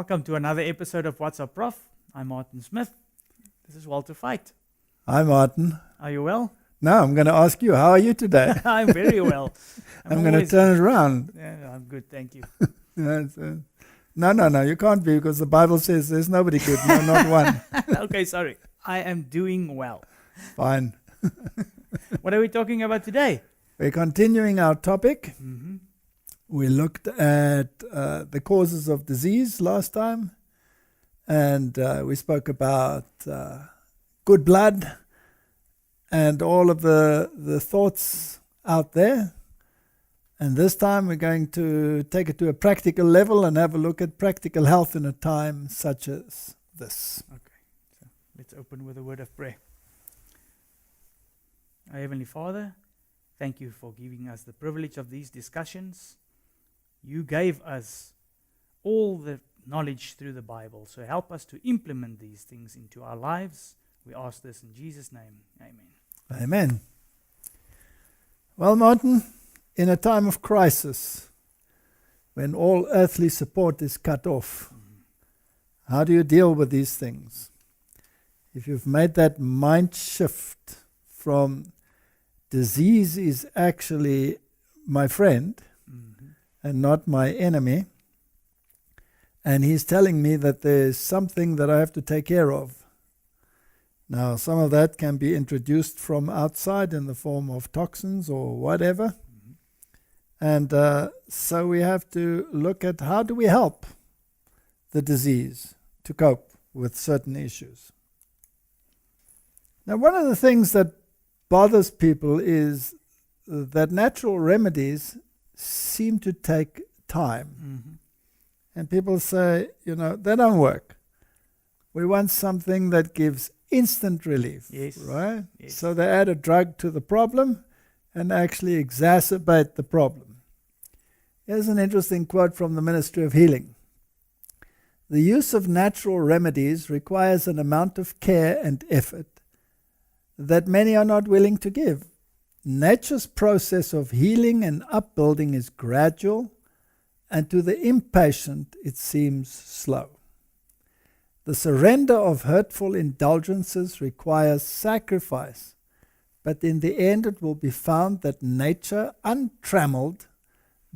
Welcome to another episode of What's Up, Prof. I'm Martin Smith. This is Walter Veith. Hi, Martin. Are you well? No, I'm going to ask you, how are you today? I'm very well. I'm going to turn it around. Yeah, I'm good, thank you. No, you can't be, because the Bible says there's nobody good, no, not one. Okay, sorry. I am doing well. Fine. What are we talking about today? We're continuing our topic. Mm-hmm. We looked at the causes of disease last time, and we spoke about good blood and all of the thoughts out there. And this time we're going to take it to a practical level and have a look at practical health in a time such as this. Okay, so let's open with a word of prayer. Our Heavenly Father, thank you for giving us the privilege of these discussions. You gave us all the knowledge through the Bible, so help us to implement these things into our lives. We ask this in Jesus' name. Amen. Amen. Well, Martin, in a time of crisis, when all earthly support is cut off, how do you deal with these things? If you've made that mind shift from disease is actually my friend and not my enemy, and he's telling me that there's something that I have to take care of. Now, some of that can be introduced from outside in the form of toxins or whatever. And so we have to look at how do we help the disease to cope with certain issues. Now, one of the things that bothers people is that natural remedies seem to take time. And people say, they don't work. We want something that gives instant relief, Yes. right? Yes. So they add a drug to the problem and actually exacerbate the problem. Here's an interesting quote from the Ministry of Healing. The use of natural remedies requires an amount of care and effort that many are not willing to give. Nature's process of healing and upbuilding is gradual, and to the impatient it seems slow. The surrender of hurtful indulgences requires sacrifice, but in the end it will be found that nature, untrammeled,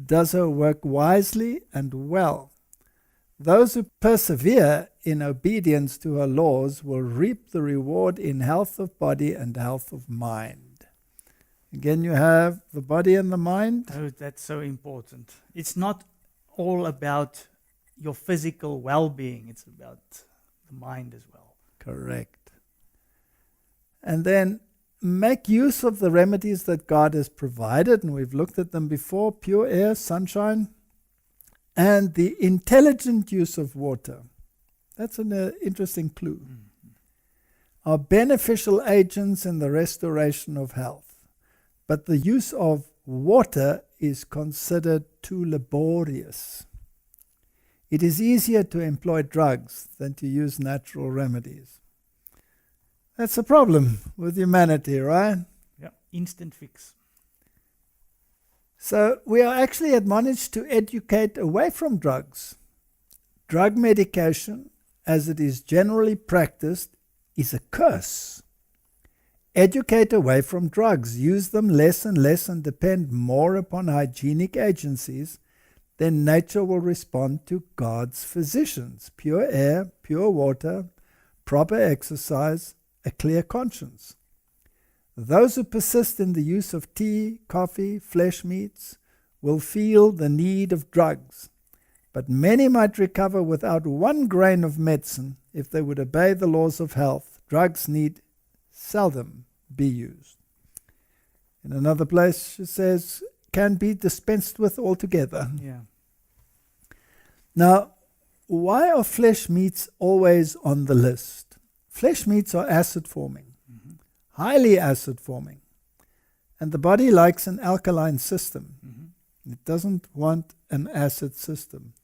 does her work wisely and well. Those who persevere in obedience to her laws will reap the reward in health of body and health of mind. Again, you have the body and the mind. Oh, that's so important. It's not all about your physical well-being. It's about the mind as well. Correct. And then make use of the remedies that God has provided, and we've looked at them before: pure air, sunshine, and the intelligent use of water. That's an interesting clue. Are beneficial agents in the restoration of health. But the use of water is considered too laborious. It is easier to employ drugs than to use natural remedies. That's a problem with humanity, right? Yeah, instant fix. So we are actually admonished to educate away from drugs. Drug medication, as it is generally practiced, is a curse. Educate away from drugs. Use them less and less and depend more upon hygienic agencies. Then nature will respond to God's physicians. Pure air, pure water, proper exercise, a clear conscience. Those who persist in the use of tea, coffee, flesh meats will feel the need of drugs. But many might recover without 1 grain of medicine if they would obey the laws of health. Drugs need seldom be used. In another place it says, can be dispensed with altogether. Yeah. Now, why are flesh meats always on the list? Flesh meats are acid forming, highly acid forming, and the body likes an alkaline system. It doesn't want an acid system.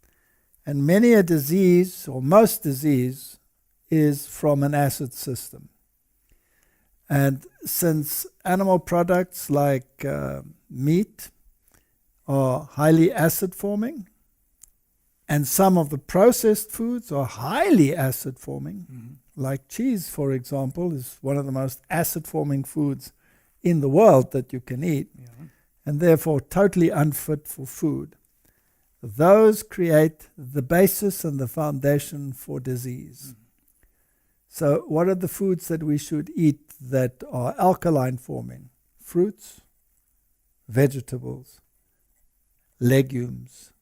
And many a disease, or most disease, is from an acid system. And since animal products like meat are highly acid forming, And some of the processed foods are highly acid forming, like cheese, for example, is one of the most acid forming foods in the world that you can eat, and therefore totally unfit for food. Those create the basis and the foundation for disease. So what are the foods that we should eat that are alkaline forming? Fruits, vegetables, legumes,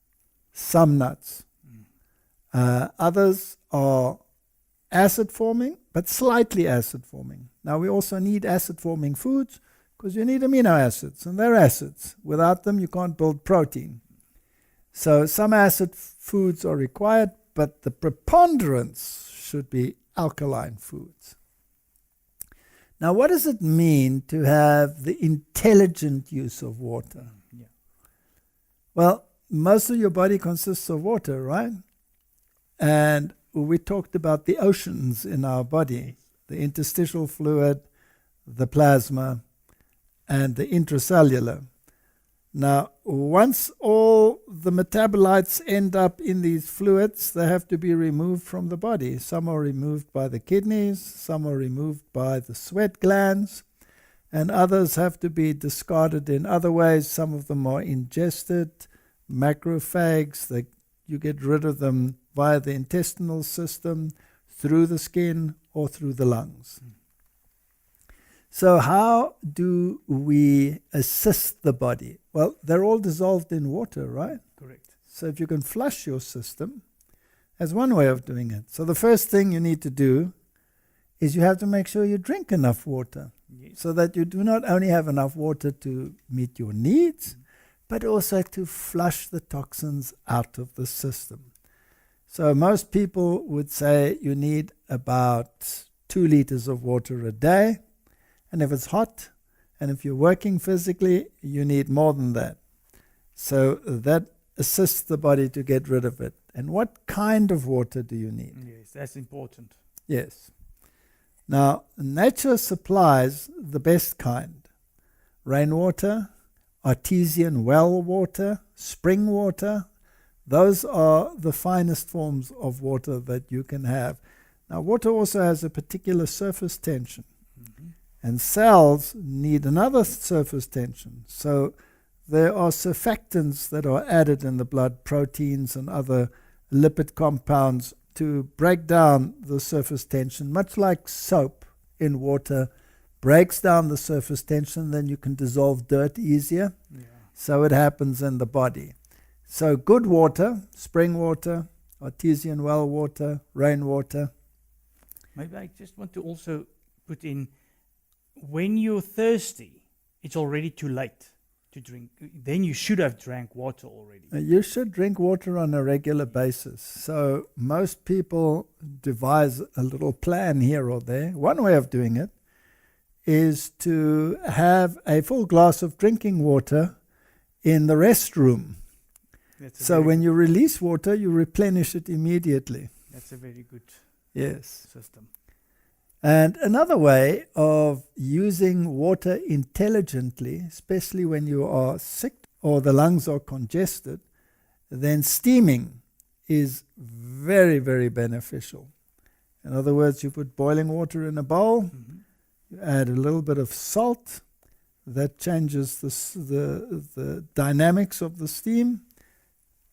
some nuts. Others are acid forming, but slightly acid forming. Now we also need acid forming foods because you need amino acids, and they're acids. Without them you can't build protein. So some acid foods are required, but the preponderance should be alkaline foods. Now what does it mean to have the intelligent use of water? Well, most of your body consists of water, right? And we talked about the oceans in our body, the interstitial fluid, the plasma, and the intracellular. Now, once all the metabolites end up in these fluids, they have to be removed from the body. Some are removed by the kidneys, some are removed by the sweat glands, and others have to be discarded in other ways. Some of them are ingested, macrophages, you get rid of them via the intestinal system, through the skin, or through the lungs. So how do we assist the body? Well, they're all dissolved in water, right? Correct. So if you can flush your system, that's one way of doing it. So the first thing you need to do is you have to make sure you drink enough water, so that you do not only have enough water to meet your needs, but also to flush the toxins out of the system. So most people would say you need about 2 liters of water a day. And if it's hot, and if you're working physically, you need more than that. So that assists the body to get rid of it. And what kind of water do you need? Yes, that's important. Yes. Now, nature supplies the best kind. Rainwater, artesian well water, spring water, those are the finest forms of water that you can have. Now, water also has a particular surface tension. And cells need another surface tension. So there are surfactants that are added in the blood, proteins and other lipid compounds, to break down the surface tension, much like soap in water breaks down the surface tension, then you can dissolve dirt easier. So it happens in the body. So good water, spring water, artesian well water, rainwater. Maybe I just want to also put in, when you're thirsty, it's already too late to drink. Then you should have drank water already. You should drink water on a regular basis. So most people devise a little plan here or there. One way of doing it is to have a full glass of drinking water in the restroom. So when you release water, you replenish it immediately. That's a very good system. And another way of using water intelligently, especially when you are sick or the lungs are congested, then steaming is very, very beneficial. In other words, you put boiling water in a bowl, you add a little bit of salt, that changes the dynamics of the steam,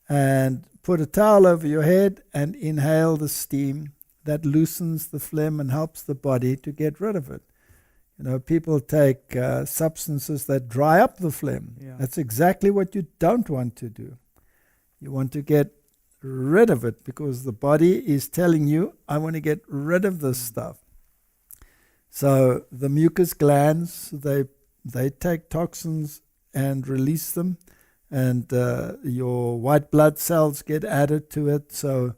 and put a towel over your head and inhale the steam. That loosens the phlegm and helps the body to get rid of it. You know, people take substances that dry up the phlegm. That's exactly what you don't want to do. You want to get rid of it because the body is telling you, I want to get rid of this stuff. So the mucus glands, they take toxins and release them, and your white blood cells get added to it. So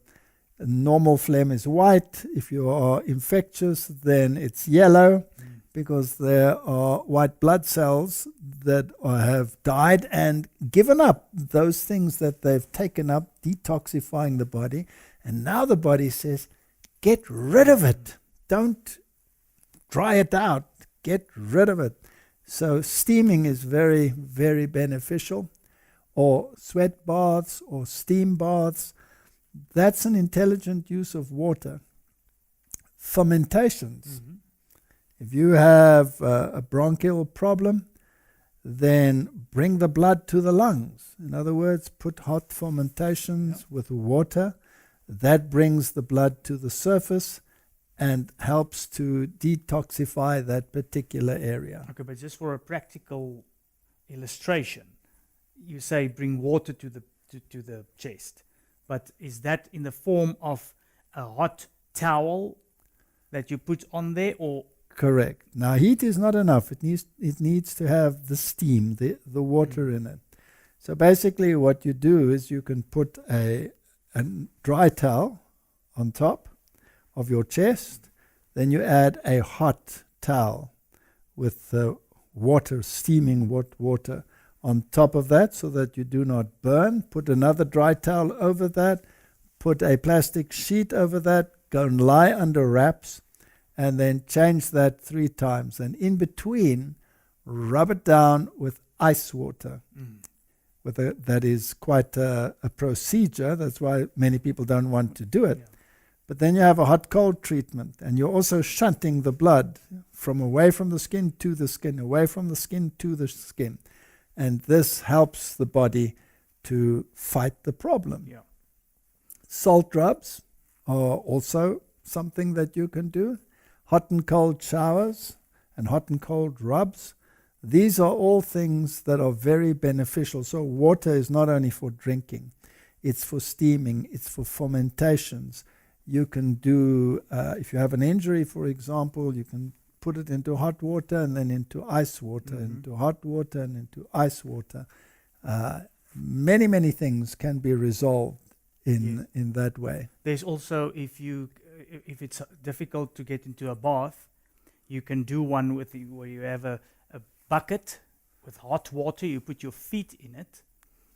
normal phlegm is white. If you are infectious, then it's yellow, because there are white blood cells that have died and given up those things that they've taken up, detoxifying the body. And now the body says, get rid of it. Don't dry it out. Get rid of it. So steaming is very, very beneficial, or sweat baths or steam baths. That's an intelligent use of water. Fermentations. Mhm. If you have a bronchial problem, then bring the blood to the lungs. In other words, put hot fermentations with water. That brings the blood to the surface and helps to detoxify that particular area. Okay, but just for a practical illustration, you say bring water to the chest, but is that in the form of a hot towel that you put on there, or? Correct. Now, heat is not enough. It needs to have the steam, the water in it. So basically what you do is you can put a dry towel on top of your chest, then you add a hot towel with water, steaming water on top of that so that you do not burn. Put another dry towel over that, put a plastic sheet over that, go and lie under wraps, and then change that 3 times. And in between, rub it down with ice water. That is quite a procedure. That's why many people don't want to do it. Yeah. But then you have a hot-cold treatment, and you're also shunting the blood from away from the skin to the skin, away from the skin to the skin. And this helps the body to fight the problem. Yeah. Salt rubs are also something that you can do. Hot and cold showers and hot and cold rubs. These are all things that are very beneficial. So water is not only for drinking, it's for steaming, it's for fermentations. You can do, if you have an injury, for example, you can put it into hot water and then into ice water, into hot water and into ice water. Many, many things can be resolved in that way. There's also, if it's difficult to get into a bath, you can do one where you have a bucket with hot water, you put your feet in it,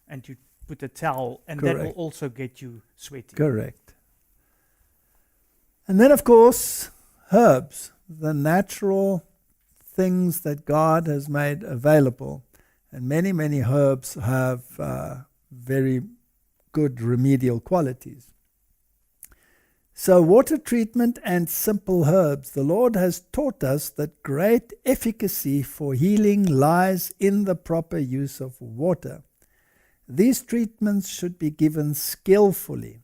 and you put a towel, and that will also get you sweaty. Correct. And then, of course, herbs, the natural things that God has made available. And many, many herbs have very good remedial qualities. So water treatment and simple herbs. The Lord has taught us that great efficacy for healing lies in the proper use of water. These treatments should be given skillfully.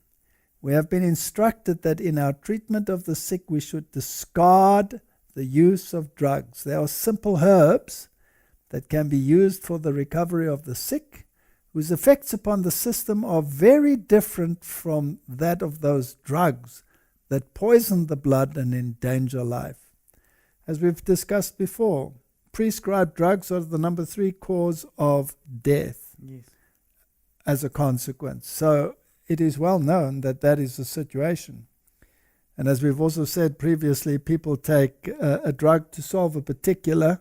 We have been instructed that in our treatment of the sick we should discard the use of drugs. There are simple herbs that can be used for the recovery of the sick, whose effects upon the system are very different from that of those drugs that poison the blood and endanger life. As we've discussed before, prescribed drugs are the number 3 cause of death as a consequence. So it is well known that that is the situation. And as we've also said previously, people take a drug to solve a particular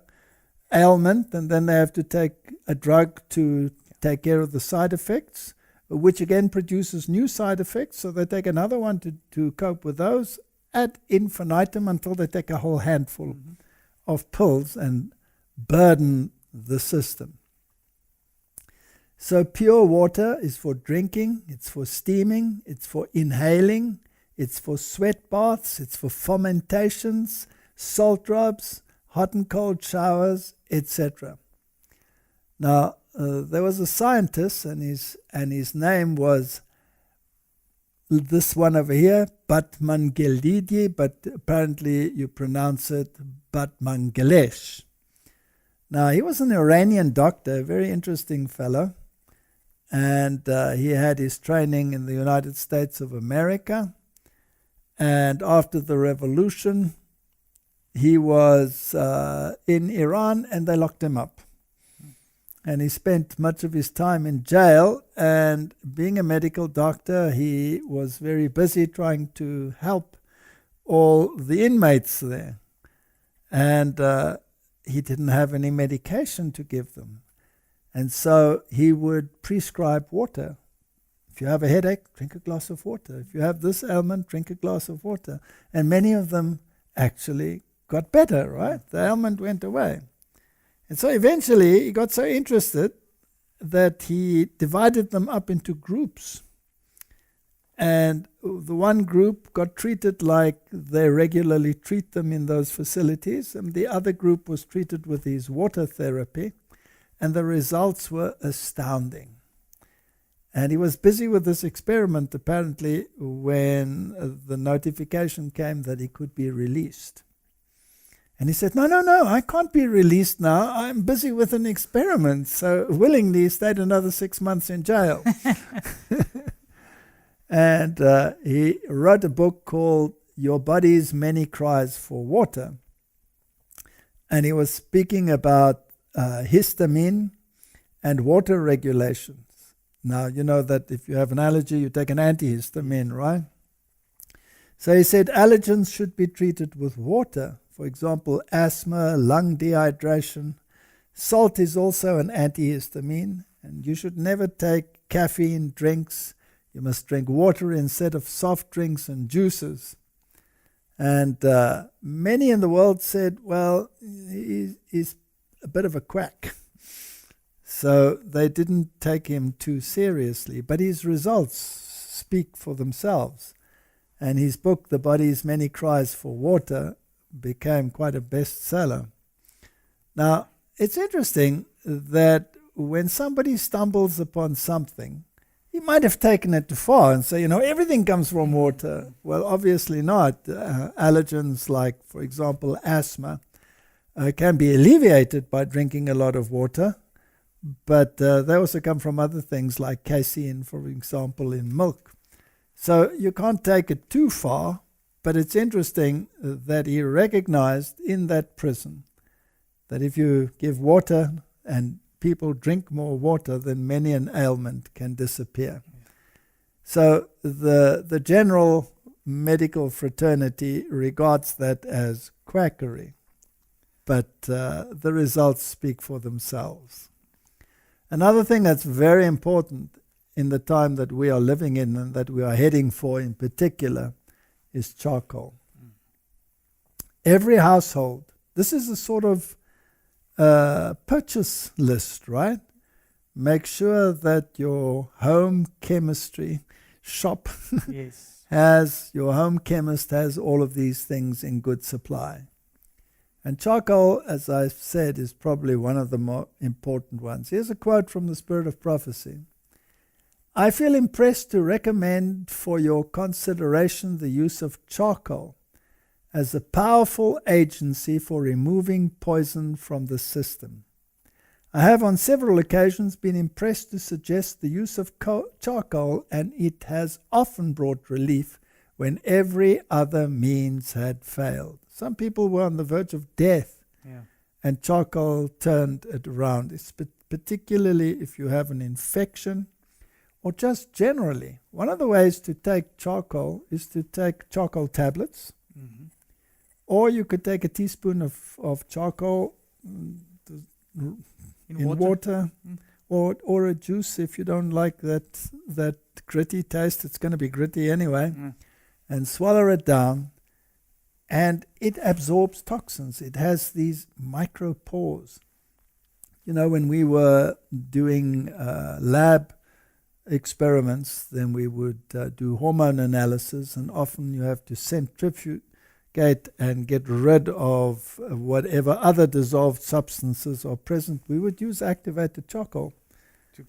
ailment, and then they have to take a drug to take care of the side effects, which again produces new side effects, so they take another one to cope with those ad infinitum until they take a whole handful of pills and burden the system. So pure water is for drinking, it's for steaming, it's for inhaling, it's for sweat baths, it's for fermentations, salt rubs, hot and cold showers, etc. Now, there was a scientist, and his name was this one over here, Batmangelidi, but apparently you pronounce it Batmangelesh. Now, he was an Iranian doctor, a very interesting fellow, and he had his training in the United States of America. And after the revolution, he was in Iran, and they locked him up. And he spent much of his time in jail, and being a medical doctor, he was very busy trying to help all the inmates there. And he didn't have any medication to give them. And so he would prescribe water. If you have a headache, drink a glass of water. If you have this ailment, drink a glass of water. And many of them actually got better, right? The ailment went away. And so eventually he got so interested that he divided them up into groups. And the one group got treated like they regularly treat them in those facilities, and the other group was treated with his water therapy, and the results were astounding. And he was busy with this experiment, apparently, when the notification came that he could be released. And he said, no, I can't be released now. I'm busy with an experiment. So willingly he stayed another 6 months in jail. And he wrote a book called Your Body's Many Cries for Water. And he was speaking about histamine and water regulations. Now, you know that if you have an allergy, you take an antihistamine, right? So he said allergens should be treated with water. For example, asthma, lung dehydration. Salt is also an antihistamine, and you should never take caffeine drinks. You must drink water instead of soft drinks and juices. And many in the world said, well, he's a bit of a quack. So they didn't take him too seriously. But his results speak for themselves. And his book, The Body's Many Cries for Water, became quite a bestseller. Now, it's interesting that when somebody stumbles upon something, he might have taken it too far and say, everything comes from water. Well, obviously not. Allergens like, for example, asthma can be alleviated by drinking a lot of water, but they also come from other things like casein, for example, in milk. So you can't take it too far, but it's interesting that he recognized in that prison that if you give water and people drink more water, then many an ailment can disappear. So the general medical fraternity regards that as quackery, but the results speak for themselves. Another thing that's very important in the time that we are living in and that we are heading for in particular is charcoal. Every household, this is a sort of purchase list, right? Make sure that your home chemistry shop your home chemist has all of these things in good supply. And charcoal, as I've said, is probably one of the more important ones. Here's a quote from the Spirit of Prophecy. I feel impressed to recommend for your consideration the use of charcoal as a powerful agency for removing poison from the system. I have on several occasions been impressed to suggest the use of charcoal, and it has often brought relief when every other means had failed. Some people were on the verge of death, and charcoal turned it around, particularly if you have an infection or just generally. One of the ways to take charcoal is to take charcoal tablets, or you could take a teaspoon of charcoal in water or a juice if you don't like that gritty taste. It's going to be gritty anyway. And swallow it down, and it absorbs toxins. It has these micropores. When we were doing lab experiments, then we would do hormone analysis, and often you have to centrifugate and get rid of whatever other dissolved substances are present. We would use activated charcoal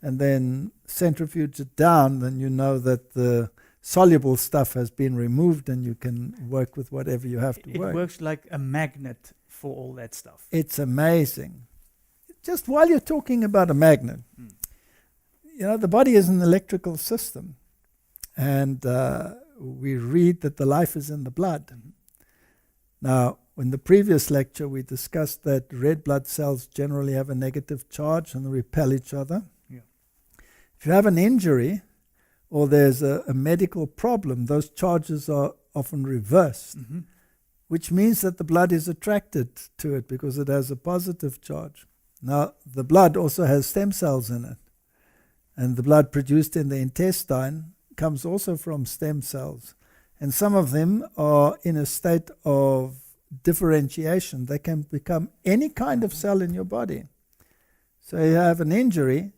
and then centrifuge it down. Then you know that the soluble stuff has been removed and you can work with whatever you have to work. It works like a magnet for all that stuff. It's amazing. Just while you're talking about a magnet, the body is an electrical system, and we read that the life is in the blood. Now, in the previous lecture, we discussed that red blood cells generally have a negative charge and repel each other. If you have an injury or there's a medical problem, those charges are often reversed, which means that the blood is attracted to it because it has a positive charge. Now, the blood also has stem cells in it, and the blood produced in the intestine comes also from stem cells. And some of them are in a state of differentiation. They can become any kind of cell in your body. So you have an injury,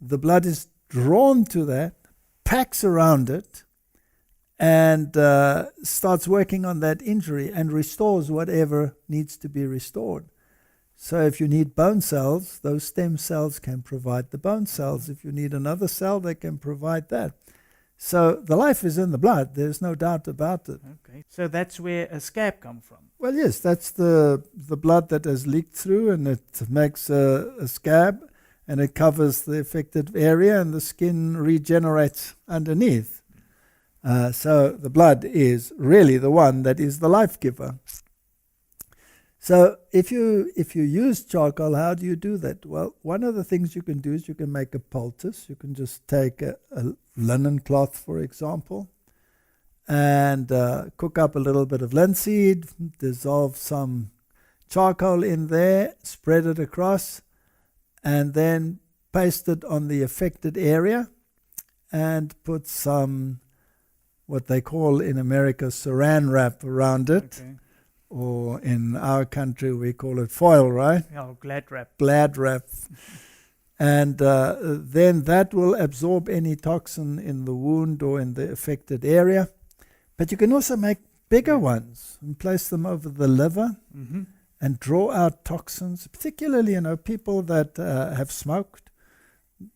the blood is drawn to that, packs around it, and starts working on that injury and restores whatever needs to be restored. So if you need bone cells, those stem cells can provide the bone cells. If you need another cell, they can provide that. So the life is in the blood. There's no doubt about it. Okay. So that's where a scab comes from. Well, yes, that's the blood that has leaked through, and it makes a scab, and it covers the affected area, and the skin regenerates underneath. So the blood is really the one that is the life giver. So if you use charcoal, how do you do that? Well, one of the things you can do is you can make a poultice. You can just take a linen cloth, for example, and cook up a little bit of linseed, dissolve some charcoal in there, spread it across, and then paste it on the affected area and put some, what they call in America, saran wrap around it. Okay. Or in our country we call it foil, right? Yeah, glad wrap. Glad wrap. And then that will absorb any toxin in the wound or in the affected area. But you can also make bigger ones and place them over the liver and draw out toxins, particularly, people that have smoked.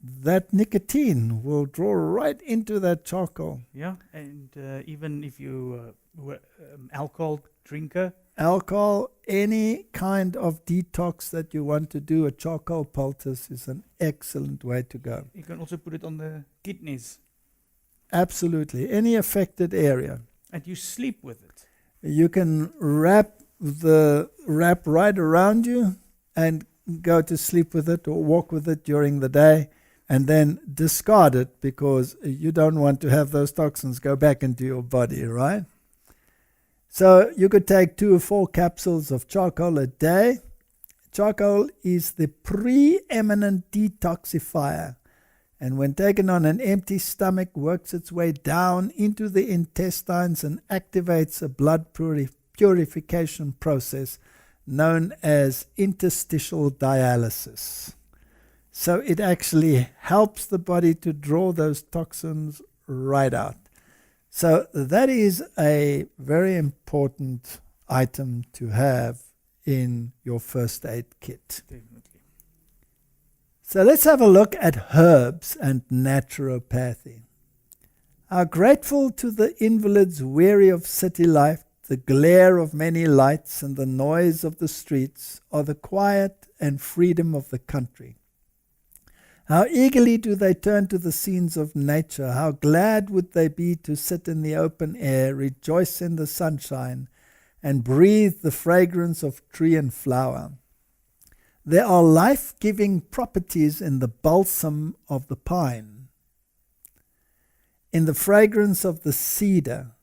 That nicotine will draw right into that charcoal. Yeah, and even if you were alcohol drinker. Alcohol, any kind of detox that you want to do, a charcoal poultice is an excellent way to go. You can also put it on the kidneys. Absolutely, any affected area. And you sleep with it. You can wrap right around you and go to sleep with it or walk with it during the day, and then discard it because you don't want to have those toxins go back into your body, right? So you could take 2 or 4 capsules of charcoal a day. Charcoal is the preeminent detoxifier, and when taken on an empty stomach, works its way down into the intestines and activates a blood purification process known as interstitial dialysis. So it actually helps the body to draw those toxins right out. So that is a very important item to have in your first aid kit. Definitely. So let's have a look at herbs and naturopathy. How grateful to the invalids weary of city life, the glare of many lights and the noise of the streets, are the quiet and freedom of the country. How eagerly do they turn to the scenes of nature. How glad would they be to sit in the open air, rejoice in the sunshine, and breathe the fragrance of tree and flower. There are life-giving properties in the balsam of the pine, in the fragrance of the cedar,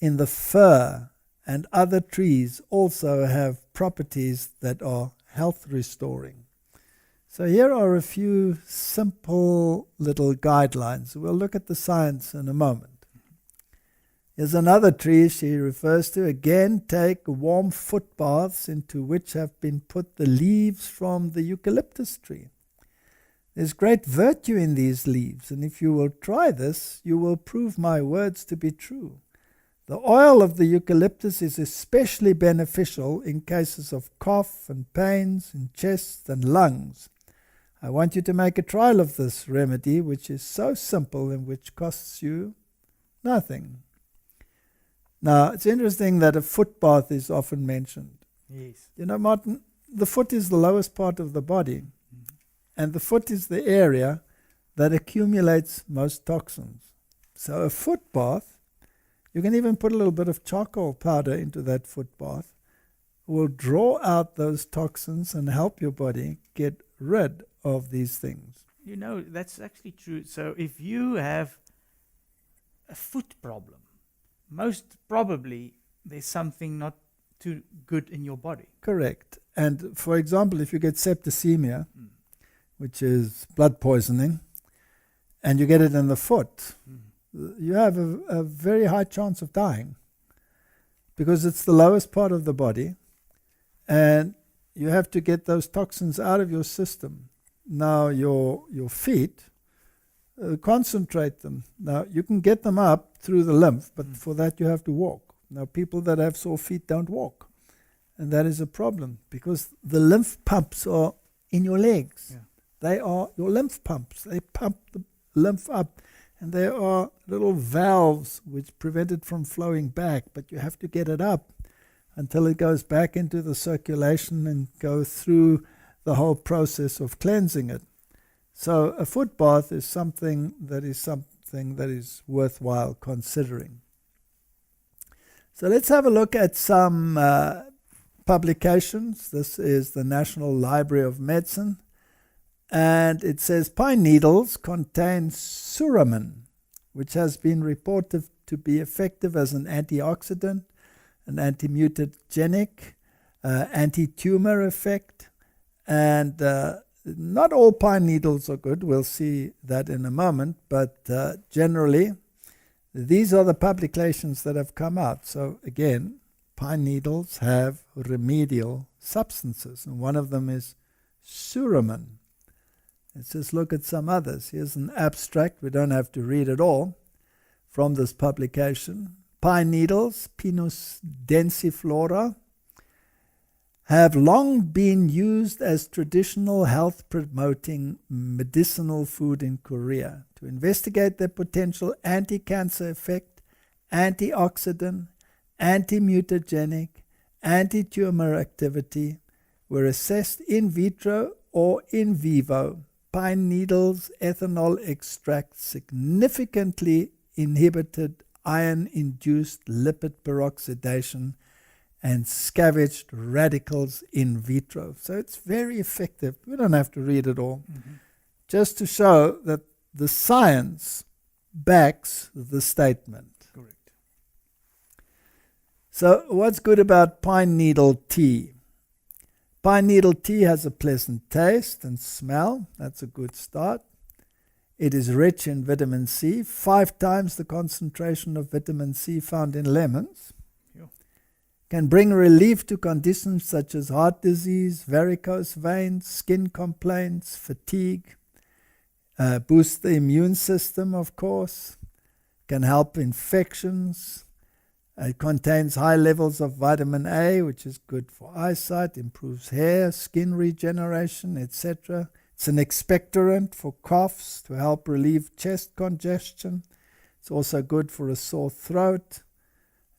in the fir, and other trees also have properties that are health-restoring. So here are a few simple little guidelines. We'll look at the science in a moment. Here's another tree she refers to. Again, take warm foot baths into which have been put the leaves from the eucalyptus tree. There's great virtue in these leaves, and if you will try this, you will prove my words to be true. The oil of the eucalyptus is especially beneficial in cases of cough and pains in chest and lungs. I want you to make a trial of this remedy, which is so simple and which costs you nothing. Now, it's interesting that a foot bath is often mentioned. Yes. Martin, the foot is the lowest part of the body, and the foot is the area that accumulates most toxins. So a foot bath, you can even put a little bit of charcoal powder into that foot bath, will draw out those toxins and help your body get rid of these things. That's actually true. So if you have a foot problem, most probably there's something not too good in your body. Correct. And for example, if you get septicemia, which is blood poisoning, and you get it in the foot, you have a very high chance of dying because it's the lowest part of the body, and you have to get those toxins out of your system. Now your feet, concentrate them. Now, you can get them up through the lymph, but for that you have to walk. Now, people that have sore feet don't walk. And that is a problem because the lymph pumps are in your legs. Yeah. They are your lymph pumps. They pump the lymph up. And there are little valves which prevent it from flowing back, but you have to get it up until it goes back into the circulation and go through the whole process of cleansing it. So a foot bath is something that is worthwhile considering. So let's have a look at some publications. This is the National Library of Medicine. And it says pine needles contain suramin, which has been reported to be effective as an antioxidant, an anti-mutagenic, anti-tumor effect. And not all pine needles are good. We'll see that in a moment. But generally, these are the publications that have come out. So again, pine needles have remedial substances. And one of them is suramin. Let's just look at some others. Here's an abstract. We don't have to read it all from this publication. Pine needles, Pinus densiflora, have long been used as traditional health-promoting medicinal food in Korea. To investigate their potential anti-cancer effect, antioxidant, anti-mutagenic, anti-tumor activity were assessed in vitro or in vivo. Pine needles ethanol extract significantly inhibited iron-induced lipid peroxidation and scavenged radicals in vitro. So it's very effective. We don't have to read it all. Just to show that the science backs the statement. Correct. So what's good about pine needle tea? Pine needle tea has a pleasant taste and smell. That's a good start. It is rich in vitamin C, 5 times the concentration of vitamin C found in lemons. Yeah. Can bring relief to conditions such as heart disease, varicose veins, skin complaints, fatigue. Boost the immune system, of course. Can help infections. It contains high levels of vitamin A, which is good for eyesight, improves hair, skin regeneration, etc. It's an expectorant for coughs to help relieve chest congestion. It's also good for a sore throat.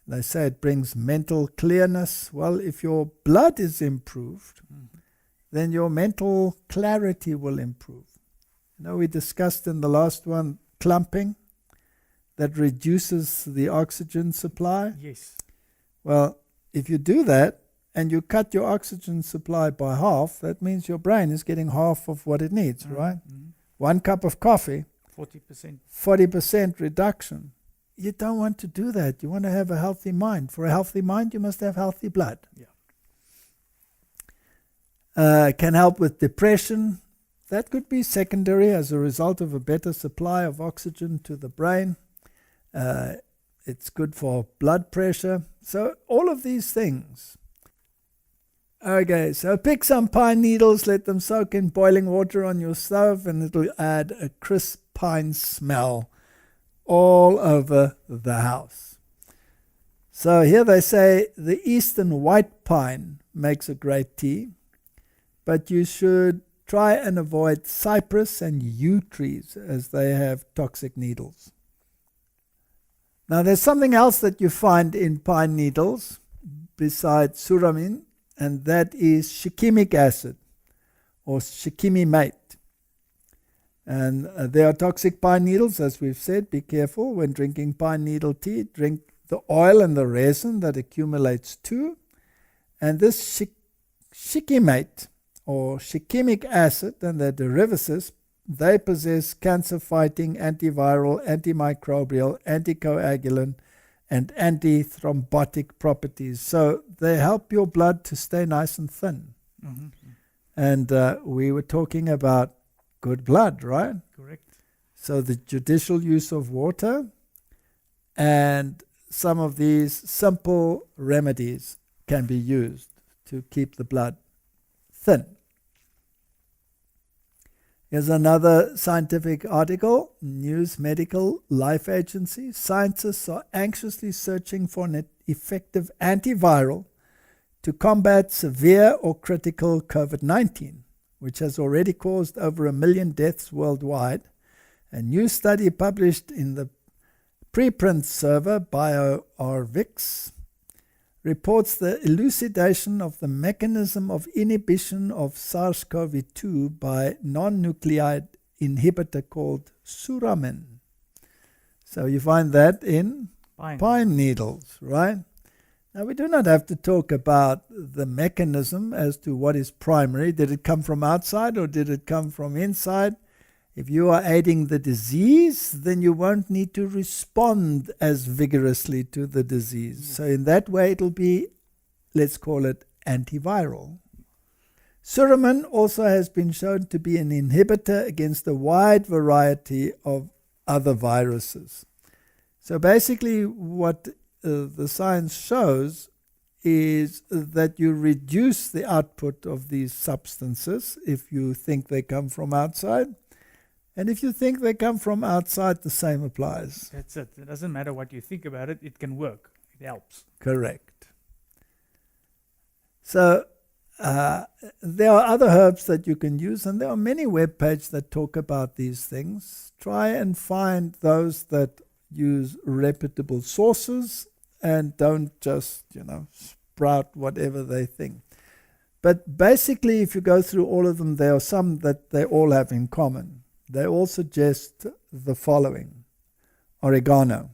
They say it brings mental clearness. Well, if your blood is improved, then your mental clarity will improve. You know, we discussed in the last one clumping. That reduces the oxygen supply. Yes. Well, if you do that and you cut your oxygen supply by half, that means your brain is getting half of what it needs, right? 1 cup of coffee, 40% reduction. You don't want to do that. You want to have a healthy mind. For a healthy mind, you must have healthy blood. Yeah. Can help with depression. That could be secondary as a result of a better supply of oxygen to the brain. It's good for blood pressure. So all of these things. Okay, so pick some pine needles, let them soak in boiling water on your stove, and it'll add a crisp pine smell all over the house. So here they say the eastern white pine makes a great tea, but you should try and avoid cypress and yew trees as they have toxic needles. Now there's something else that you find in pine needles besides suramin, and that is shikimic acid or shikimimate. And there are toxic pine needles, as we've said. Be careful when drinking pine needle tea. Drink the oil and the resin that accumulates too. And this shikimate or shikimic acid and their derivatives, they possess cancer-fighting, antiviral, antimicrobial, anticoagulant, and antithrombotic properties. So they help your blood to stay nice and thin. And we were talking about good blood, right? Correct. So the judicial use of water and some of these simple remedies can be used to keep the blood thin. Here's another scientific article. News Medical Life Agency. Scientists are anxiously searching for an effective antiviral to combat severe or critical COVID-19, which has already caused over 1 million deaths worldwide. A new study published in the preprint server BioRxiv reports the elucidation of the mechanism of inhibition of SARS-CoV-2 by non-nucleide inhibitor called suramin. So you find that in pine needles, right? Now we do not have to talk about the mechanism as to what is primary. Did it come from outside or did it come from inside? If you are aiding the disease, then you won't need to respond as vigorously to the disease. Yes. So in that way, it'll be, let's call it, antiviral. Suramin also has been shown to be an inhibitor against a wide variety of other viruses. So basically what the science shows is that you reduce the output of these substances if you think they come from outside. And if you think they come from outside, the same applies. That's it. It doesn't matter what you think about it. It can work. It helps. Correct. So there are other herbs that you can use, and there are many web pages that talk about these things. Try and find those that use reputable sources and don't just, sprout whatever they think. But basically, if you go through all of them, there are some that they all have in common. They all suggest the following. Oregano.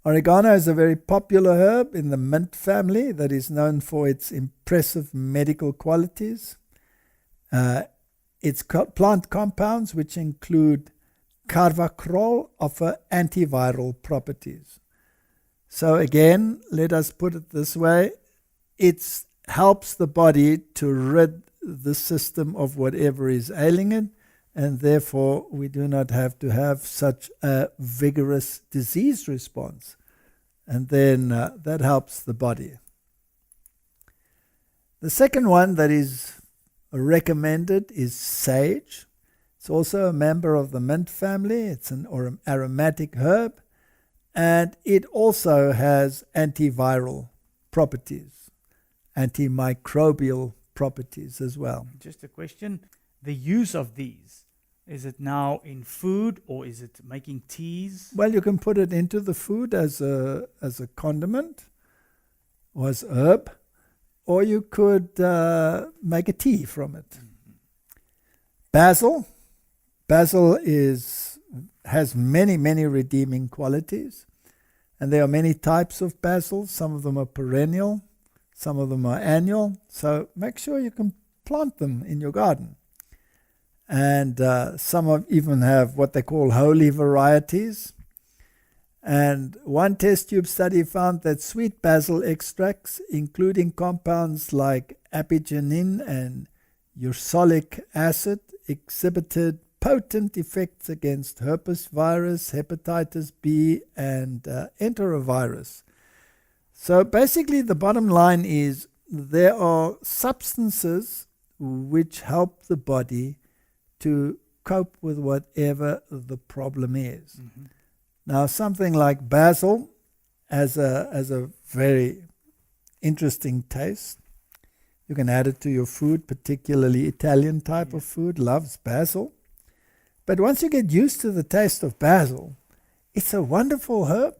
Oregano is a very popular herb in the mint family that is known for its impressive medical qualities. Its plant compounds, which include carvacrol, offer antiviral properties. So again, let us put it this way. It helps the body to rid the system of whatever is ailing it, and therefore we do not have to have such a vigorous disease response. And then that helps the body. The second one that is recommended is sage. It's also a member of the mint family. It's an aromatic herb, and it also has antiviral properties, antimicrobial properties as well. Just a question. The use of these, is it now in food or is it making teas? Well, you can put it into the food as a condiment or as herb, or you could make a tea from it. Mm-hmm. Basil. Basil has many, many redeeming qualities, and there are many types of basil. Some of them are perennial, some of them are annual. So make sure you can plant them in your garden. And some even have what they call holy varieties. And one test tube study found that sweet basil extracts, including compounds like apigenin and ursolic acid, exhibited potent effects against herpes virus, hepatitis B, and enterovirus. So basically the bottom line is there are substances which help the body to cope with whatever the problem is. Mm-hmm. Now, something like basil has a very interesting taste. You can add it to your food, particularly Italian type of food loves basil. But once you get used to the taste of basil, it's a wonderful herb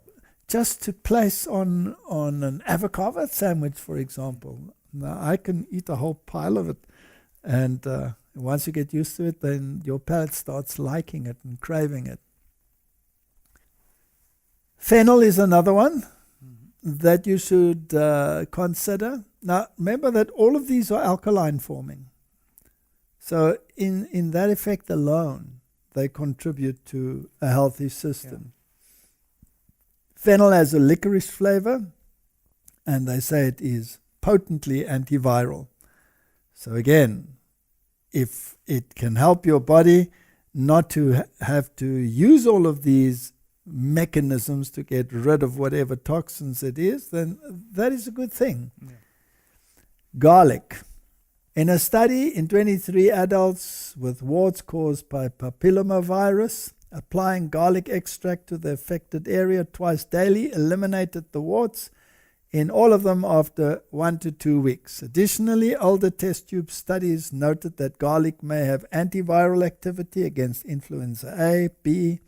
just to place on an avocado sandwich, for example. Now, I can eat a whole pile of it, and once you get used to it, then your palate starts liking it and craving it. Fennel is another one that you should consider. Now, remember that all of these are alkaline forming. So in that effect alone, they contribute to a healthy system. Yeah. Fennel has a licorice flavor, and they say it is potently antiviral. So again, if it can help your body not to have to use all of these mechanisms to get rid of whatever toxins it is, then that is a good thing. Yeah. Garlic. In a study in 23 adults with warts caused by papillomavirus, applying garlic extract to the affected area twice daily eliminated the warts in all of them after 1 to 2 weeks. Additionally, older test tube studies noted that garlic may have antiviral activity against influenza A, B,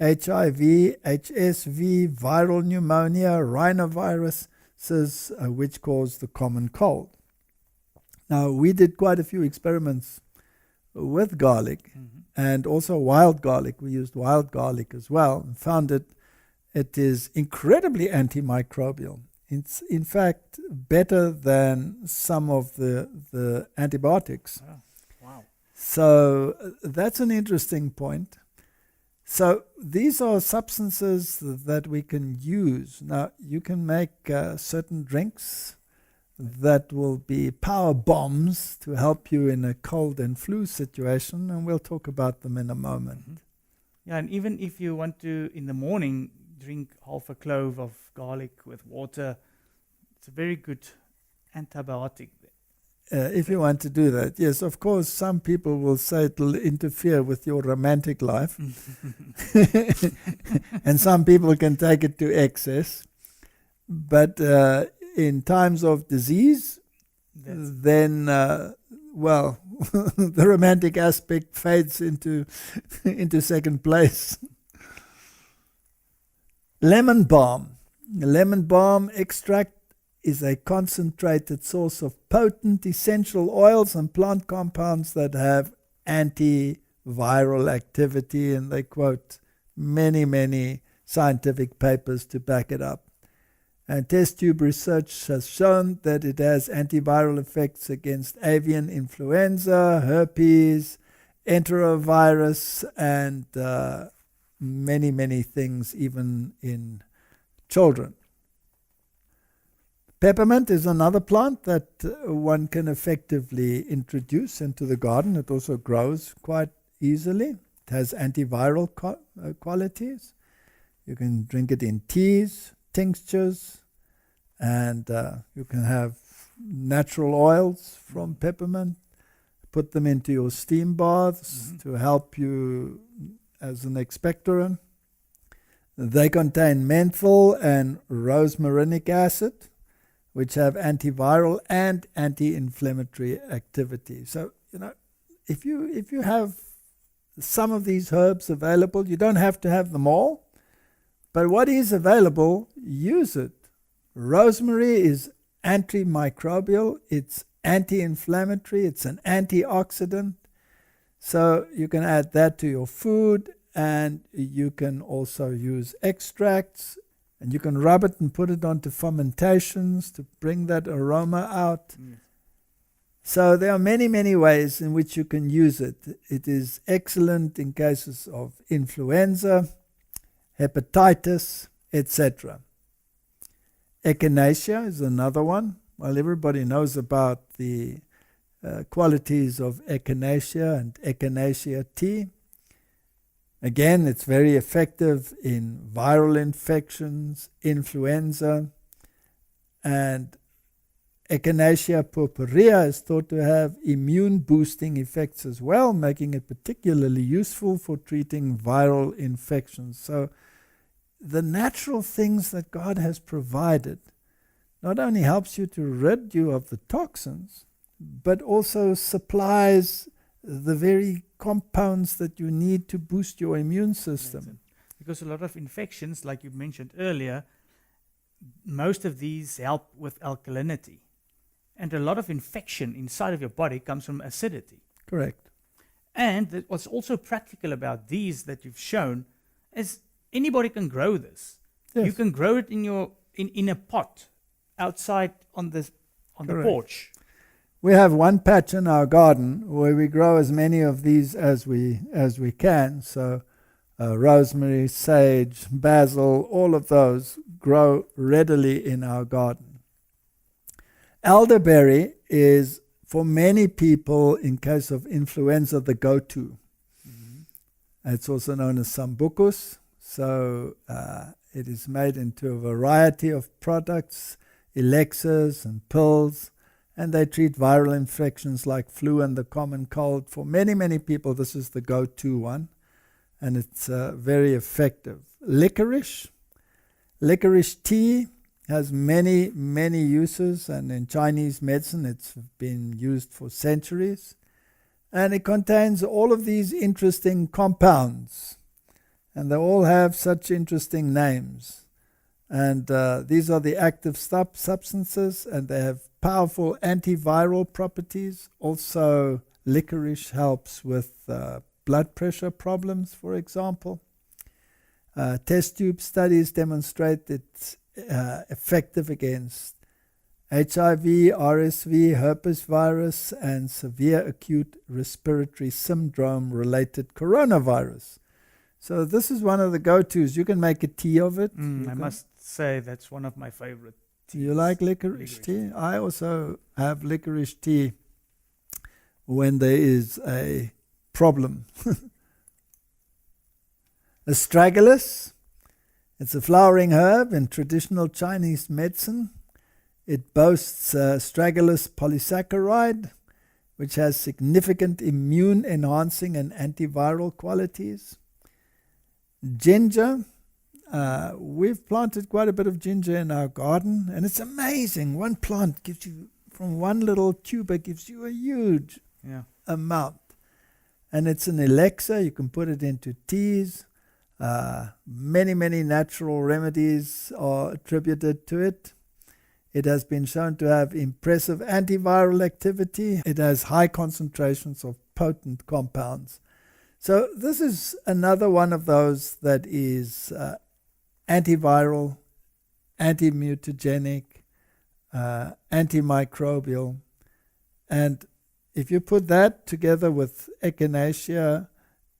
HIV, HSV, viral pneumonia, rhinoviruses, which cause the common cold. Now, we did quite a few experiments with garlic, and also wild garlic. We used wild garlic as well and found it is incredibly antimicrobial. It's in fact better than some of the antibiotics. Oh, wow. So that's an interesting point. So these are substances that we can use. Now, you can make certain drinks that will be power bombs to help you in a cold and flu situation, and we'll talk about them in a moment. Yeah, and even if you want to, in the morning, drink half a clove of garlic with water, it's a very good antibiotic. If you want to do that, yes, of course, some people will say it will interfere with your romantic life. And some people can take it to excess. But in times of disease, then, well, the romantic aspect fades into second place. Lemon balm. Lemon balm extract is a concentrated source of potent essential oils and plant compounds that have antiviral activity, and they quote many scientific papers to back it up. And test tube research has shown that it has antiviral effects against avian influenza, herpes, enterovirus, and many things, even in children. Peppermint is another plant that one can effectively introduce into the garden. It also grows quite easily. It has antiviral qualities. You can drink it in teas, tinctures, and you can have natural oils from peppermint. Put them into your steam baths to help you as an expectorant. They contain menthol and rosmarinic acid, which have antiviral and anti-inflammatory activity. So, if you have some of these herbs available, you don't have to have them all, but what is available, use it. Rosemary is antimicrobial, it's anti-inflammatory, it's an antioxidant, so you can add that to your food, and you can also use extracts. And you can rub it and put it onto fermentations to bring that aroma out. So there are many ways in which you can use it. It is excellent in cases of influenza, hepatitis, etc. Echinacea is another one. Well, everybody knows about the qualities of echinacea and echinacea tea. Again, it's very effective in viral infections, influenza, and Echinacea purpurea is thought to have immune-boosting effects as well, making it particularly useful for treating viral infections. So the natural things that God has provided not only helps you to rid you of the toxins, but also supplies the very compounds that you need to boost your immune system. Because a lot of infections, like you mentioned earlier, most of these help with alkalinity. And a lot of infection inside of your body comes from acidity. Correct. And what's also practical about these that you've shown is anybody can grow this. Yes. You can grow it in a pot outside on the porch. We have one patch in our garden where we grow as many of these as we can. So rosemary, sage, basil, all of those grow readily in our garden. Elderberry is, for many people, in case of influenza, the go-to. Mm-hmm. It's also known as sambucus. So it is made into a variety of products, elixirs and pills, and they treat viral infections like flu and the common cold. For many, many people, this is the go-to one, and it's very effective. Licorice tea has many, many uses, and in Chinese medicine it's been used for centuries. And it contains all of these interesting compounds, and they all have such interesting names. And these are the active substances, and they have powerful antiviral properties. Also, licorice helps with blood pressure problems, for example. Test tube studies demonstrate it's effective against HIV, RSV, herpes virus, and severe acute respiratory syndrome related coronavirus. So this is one of the go-tos. You can make a tea of it. I must say that's one of my favorite teas. You like licorice tea? I also have licorice tea when there is a problem. Astragalus. It's a flowering herb in traditional Chinese medicine. It boasts astragalus polysaccharide, which has significant immune-enhancing and antiviral qualities. Ginger. We've planted quite a bit of ginger in our garden, and it's amazing. One plant gives you, from one little tuber, gives you a huge amount. And it's an elixir. You can put it into teas. Many, many natural remedies are attributed to it. It has been shown to have impressive antiviral activity. It has high concentrations of potent compounds. So this is another one of those that is antiviral, anti-mutagenic, antimicrobial. And if you put that together with echinacea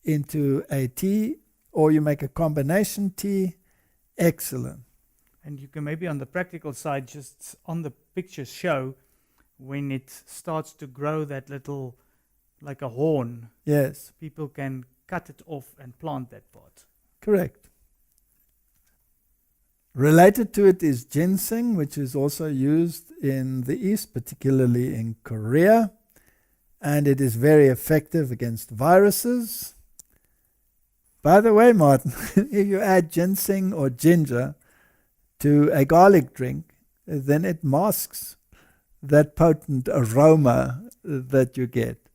into a tea, or you make a combination tea, excellent. And you can maybe on the practical side, just on the pictures show when it starts to grow that little, like a horn. Yes. People can cut it off and plant that part. Correct. Related to it is ginseng, which is also used in the East, particularly in Korea. And it is very effective against viruses. By the way, Martin, if you add ginseng or ginger to a garlic drink, then it masks that potent aroma that you get.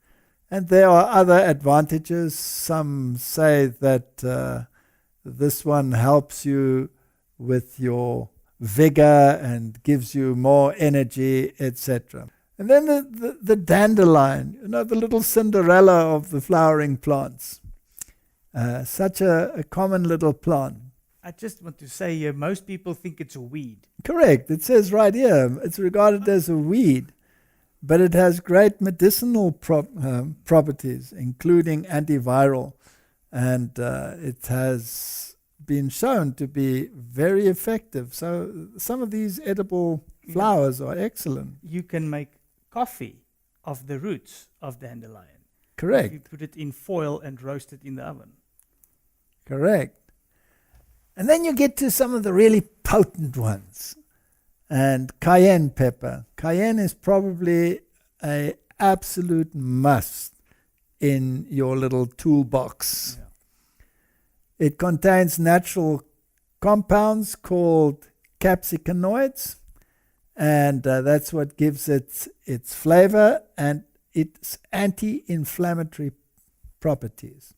And there are other advantages. Some say that this one helps you with your vigor and gives you more energy, etc. And then the dandelion, the little Cinderella of the flowering plants. Such a common little plant. I just want to say here, most people think it's a weed. Correct. It says right here, it's regarded as a weed, but it has great medicinal properties, including antiviral, and it has been shown to be very effective. So some of these edible flowers are excellent. You can make coffee of the roots of dandelion. Correct. You put it in foil and roast it in the oven. Correct. And then you get to some of the really potent ones. And cayenne pepper. Cayenne is probably an absolute must in your little toolbox. Yeah. It contains natural compounds called capsicanoids, and that's what gives it its flavor and its anti-inflammatory properties.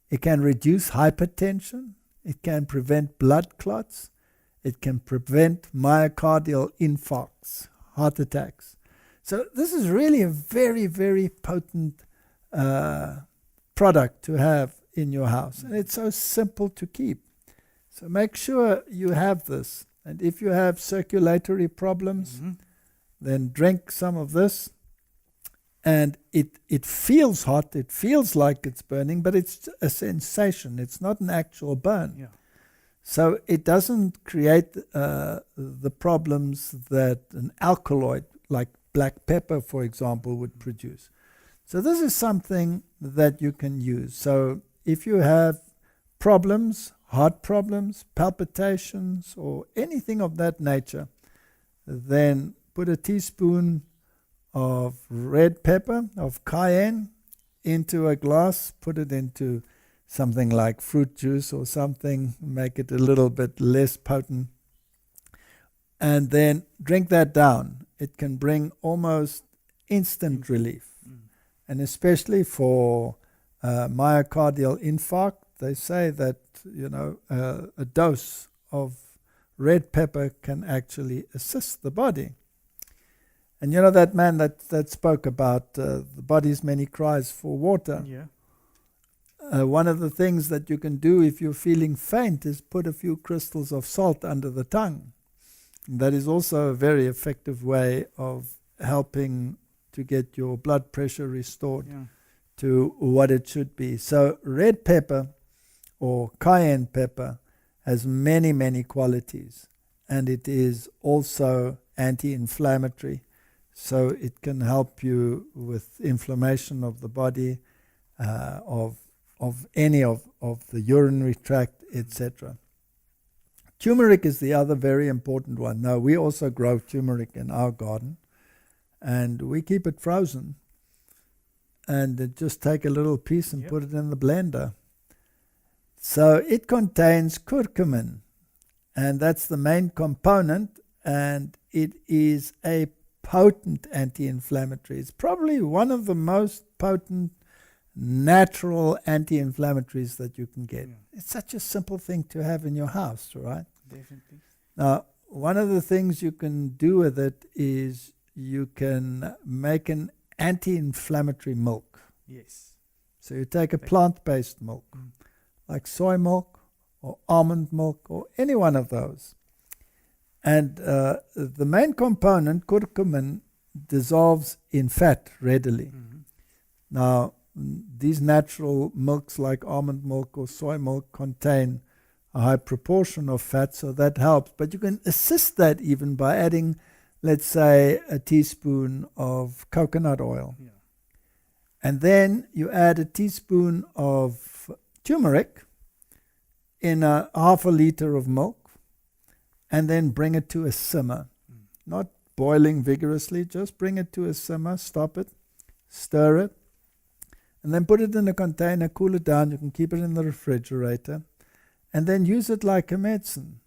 It can reduce hypertension. It can prevent blood clots. It can prevent myocardial infarcts, heart attacks. So this is really a very, very potent product to have in your house. And it's so simple to keep. So make sure you have this. And if you have circulatory problems, then drink some of this. And it feels hot, it feels like it's burning, but it's a sensation. It's not an actual burn. Yeah. So it doesn't create the problems that an alkaloid like black pepper, for example, would produce. So this is something that you can use. So if you have problems, heart problems, palpitations, or anything of that nature, then put a teaspoon of red pepper, of cayenne, into a glass, put it into something like fruit juice or something, make it a little bit less potent, and then drink that down. It can bring almost instant relief. And especially for myocardial infarct, they say that, a dose of red pepper can actually assist the body. And that man that spoke about the body's many cries for water. Yeah. One of the things that you can do if you're feeling faint is put a few crystals of salt under the tongue. And that is also a very effective way of helping to get your blood pressure restored to what it should be. So red pepper or cayenne pepper has many, many qualities, and it is also anti-inflammatory. So it can help you with inflammation of the body, of any of the urinary tract, etc. Turmeric is the other very important one. Now, we also grow turmeric in our garden, and we keep it frozen. And just take a little piece and put it in the blender. So it contains curcumin, and that's the main component, and it is a potent anti-inflammatory. It's probably one of the most potent natural anti-inflammatories that you can get. It's such a simple thing to have in your house, right? Definitely. Now, one of the things you can do with it is you can make an anti-inflammatory milk. Yes. So you take a plant-based milk, like soy milk or almond milk or any one of those. And the main component, curcumin, dissolves in fat readily. Now, these natural milks like almond milk or soy milk contain a high proportion of fat, so that helps. But you can assist that even by adding, let's say, a teaspoon of coconut oil. Yeah. And then you add a teaspoon of turmeric in a half a liter of milk, and then bring it to a simmer. Not boiling vigorously, just bring it to a simmer, stop it, stir it, and then put it in a container, cool it down. You can keep it in the refrigerator, and then use it like a medicine.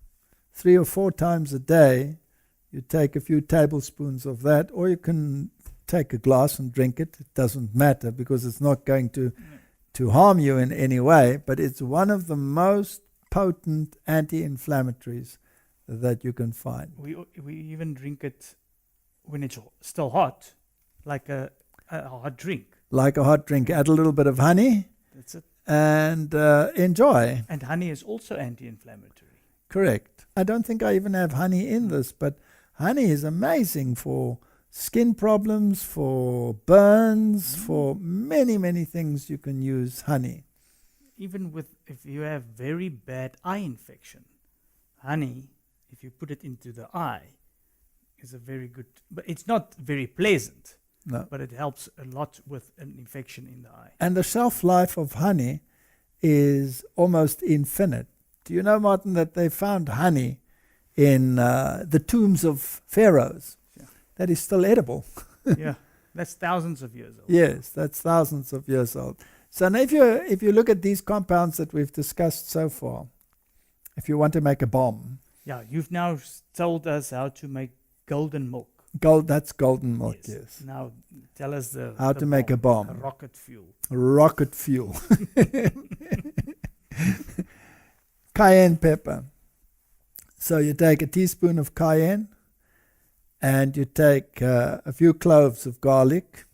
3 or 4 times a day, you take a few tablespoons of that, or you can take a glass and drink it. It doesn't matter because it's not going to harm you in any way, but it's one of the most potent anti-inflammatories that you can find. We even drink it when it's still hot, like a hot drink. Like a hot drink. Add a little bit of honey. That's it. And enjoy. And honey is also anti-inflammatory. Correct. I don't think I even have honey in this, but honey is amazing for skin problems, for burns, for many, many things you can use honey. Even if you have very bad eye infection, honey, if you put it into the eye, is a very good, but it's not very pleasant. No. But it helps a lot with an infection in the eye. And the shelf life of honey is almost infinite. Do you know, Martin, that they found honey in the tombs of pharaohs? Yeah. That is still edible. Yeah, that's thousands of years old. Yes, that's thousands of years old. So now if you look at these compounds that we've discussed so far, if you want to make a bomb. Yeah, you've now told us how to make golden milk. That's golden milk, yes. Now tell us how to make a bomb. A rocket fuel. Rocket fuel. Cayenne pepper. So you take a teaspoon of cayenne, and you take a few cloves of garlic,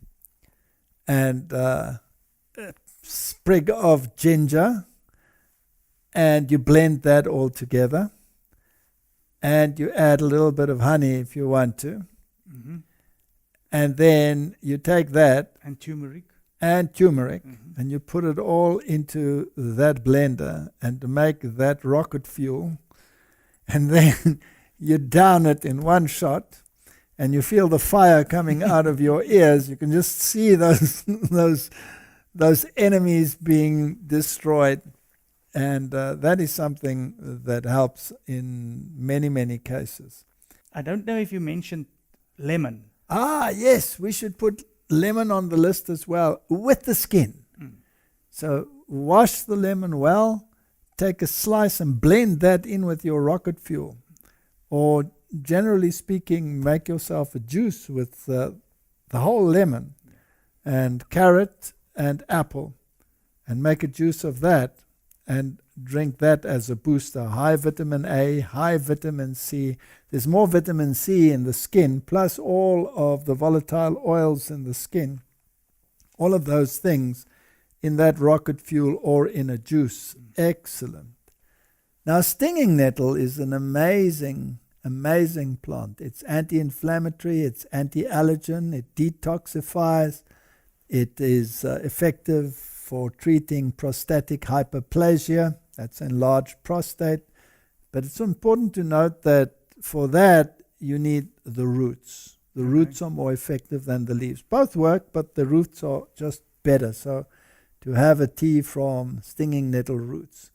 and a sprig of ginger, and you blend that all together, and you add a little bit of honey if you want to. And then you take that and turmeric, and you put it all into that blender and to make that rocket fuel, and then you down it in one shot, and you feel the fire coming out of your ears. You can just see those enemies being destroyed, and that is something that helps in many, many cases. I don't know if you mentioned lemon. Yes, we should put lemon on the list as well, with the skin. So wash the lemon well, take a slice and blend that in with your rocket fuel. Or generally speaking, make yourself a juice with the whole lemon and carrot and apple, and make a juice of that and drink that as a booster. High vitamin A, high vitamin C. There's more vitamin C in the skin, plus all of the volatile oils in the skin. All of those things in that rocket fuel or in a juice. Excellent. Now, stinging nettle is an amazing plant. It's anti-inflammatory, it's anti-allergen, it detoxifies, it is effective for treating prostatic hyperplasia, that's enlarged prostate. But it's important to note that for that, you need the roots. The roots are more effective than the leaves. Both work, but the roots are just better. So to have a tea from stinging nettle roots.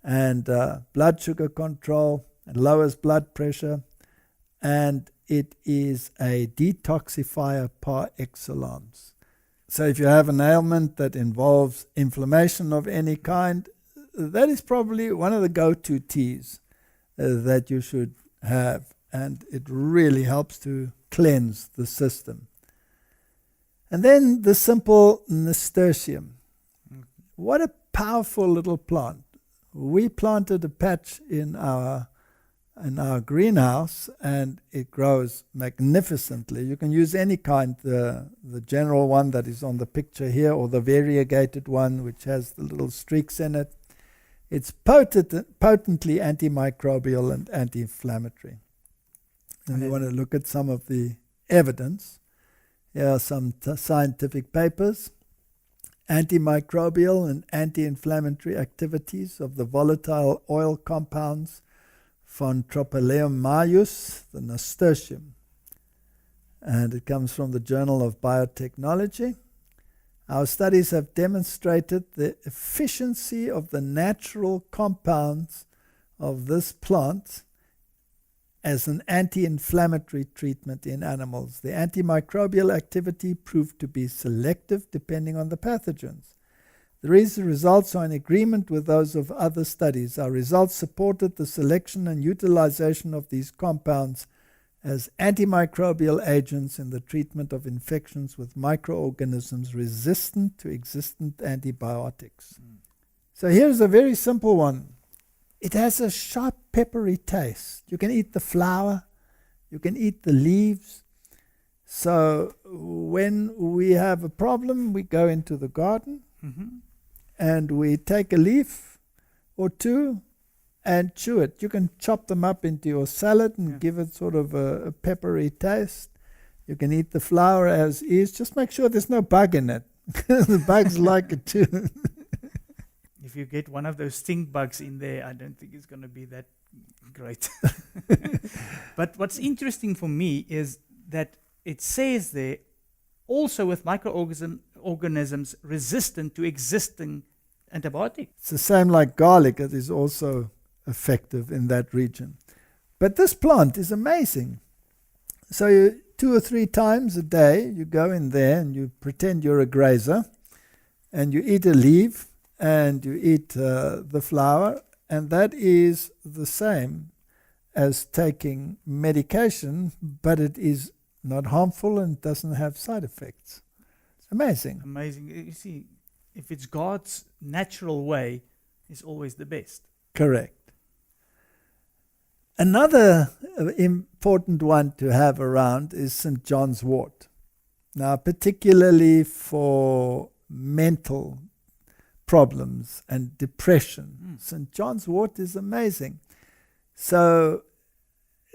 And blood sugar control, and lowers blood pressure, and it is a detoxifier par excellence. So if you have an ailment that involves inflammation of any kind, that is probably one of the go-to teas that you should have, and it really helps to cleanse the system. And then the simple nasturtium. What a powerful little plant. We planted a patch in our greenhouse, and it grows magnificently. You can use any kind, the general one that is on the picture here, or the variegated one which has the little streaks in it. It's potently antimicrobial and anti-inflammatory. And you want to look at some of the evidence. Here are some scientific papers. Antimicrobial and anti-inflammatory activities of the volatile oil compounds von Tropeleum maius, the nasturtium. And it comes from the Journal of Biotechnology. Our studies have demonstrated the efficiency of the natural compounds of this plant as an anti-inflammatory treatment in animals. The antimicrobial activity proved to be selective depending on the pathogens. The results are in agreement with those of other studies. Our results supported the selection and utilization of these compounds as antimicrobial agents in the treatment of infections with microorganisms resistant to existent antibiotics. So here's a very simple one. It has a sharp, peppery taste. You can eat the flower, you can eat the leaves. So when we have a problem, we go into the garden and we take a leaf or two and chew it. You can chop them up into your salad and give it sort of a peppery taste. You can eat the flower as is. Just make sure there's no bug in it. The bugs like it too. If you get one of those stink bugs in there, I don't think it's going to be that great. But what's interesting for me is that it says there, also with microorganisms resistant to existing antibiotics. It's the same like garlic. It is also effective in that region. But this plant is amazing. So you, 2 or 3 times a day, you go in there and you pretend you're a grazer, and you eat a leaf, and you eat the flower, and that is the same as taking medication, but it is not harmful and doesn't have side effects. It's amazing. Amazing. You see, if it's God's natural way, it's always the best. Correct. Another important one to have around is St. John's wort. Now, particularly for mental problems and depression, St. John's wort is amazing. So,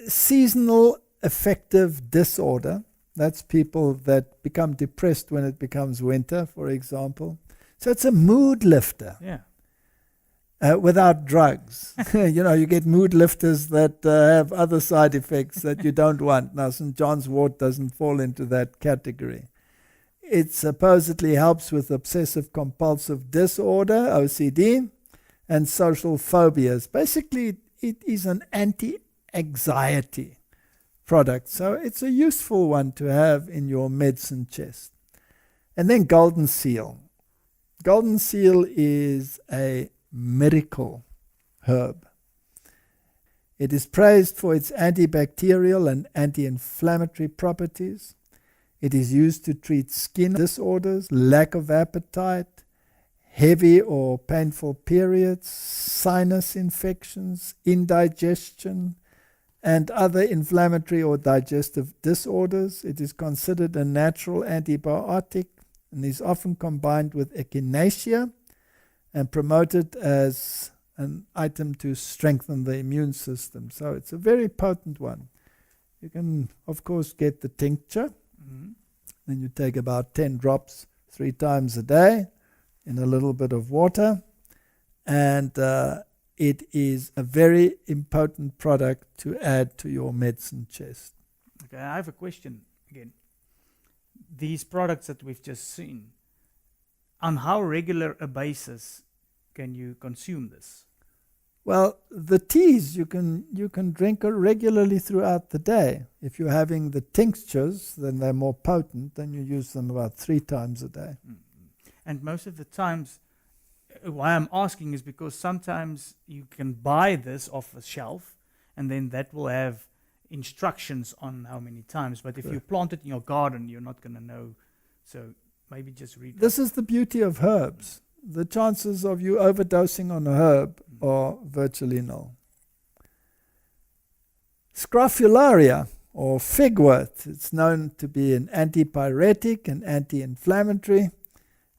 seasonal affective disorder, that's people that become depressed when it becomes winter, for example. So it's a mood lifter. Without drugs. You get mood lifters that have other side effects that you don't want. Now, St. John's wort doesn't fall into that category. It supposedly helps with obsessive compulsive disorder, OCD, and social phobias. Basically, it is an anti-anxiety product. So it's a useful one to have in your medicine chest. And then golden seal. Golden seal is a miracle herb. It is praised for its antibacterial and anti-inflammatory properties. It is used to treat skin disorders, lack of appetite, heavy or painful periods, sinus infections, indigestion, and other inflammatory or digestive disorders. It is considered a natural antibiotic and is often combined with echinacea and promoted as an item to strengthen the immune system. So it's a very potent one. You can, of course, get the tincture. Then you take about 10 drops 3 times a day in a little bit of water. And it is a very important product to add to your medicine chest. Okay, I have a question again. These products that we've just seen, on how regular a basis can you consume this? Well, the teas you can drink regularly throughout the day. If you're having the tinctures, then they're more potent, then you use them about 3 times a day. And most of the times, why I'm asking is because sometimes you can buy this off a shelf, and then that will have instructions on how many times. But if you plant it in your garden, you're not going to know. So maybe just read. This is the beauty of herbs. The chances of you overdosing on a herb are virtually null. Scrofularia, or figwort, it's known to be an antipyretic and anti-inflammatory,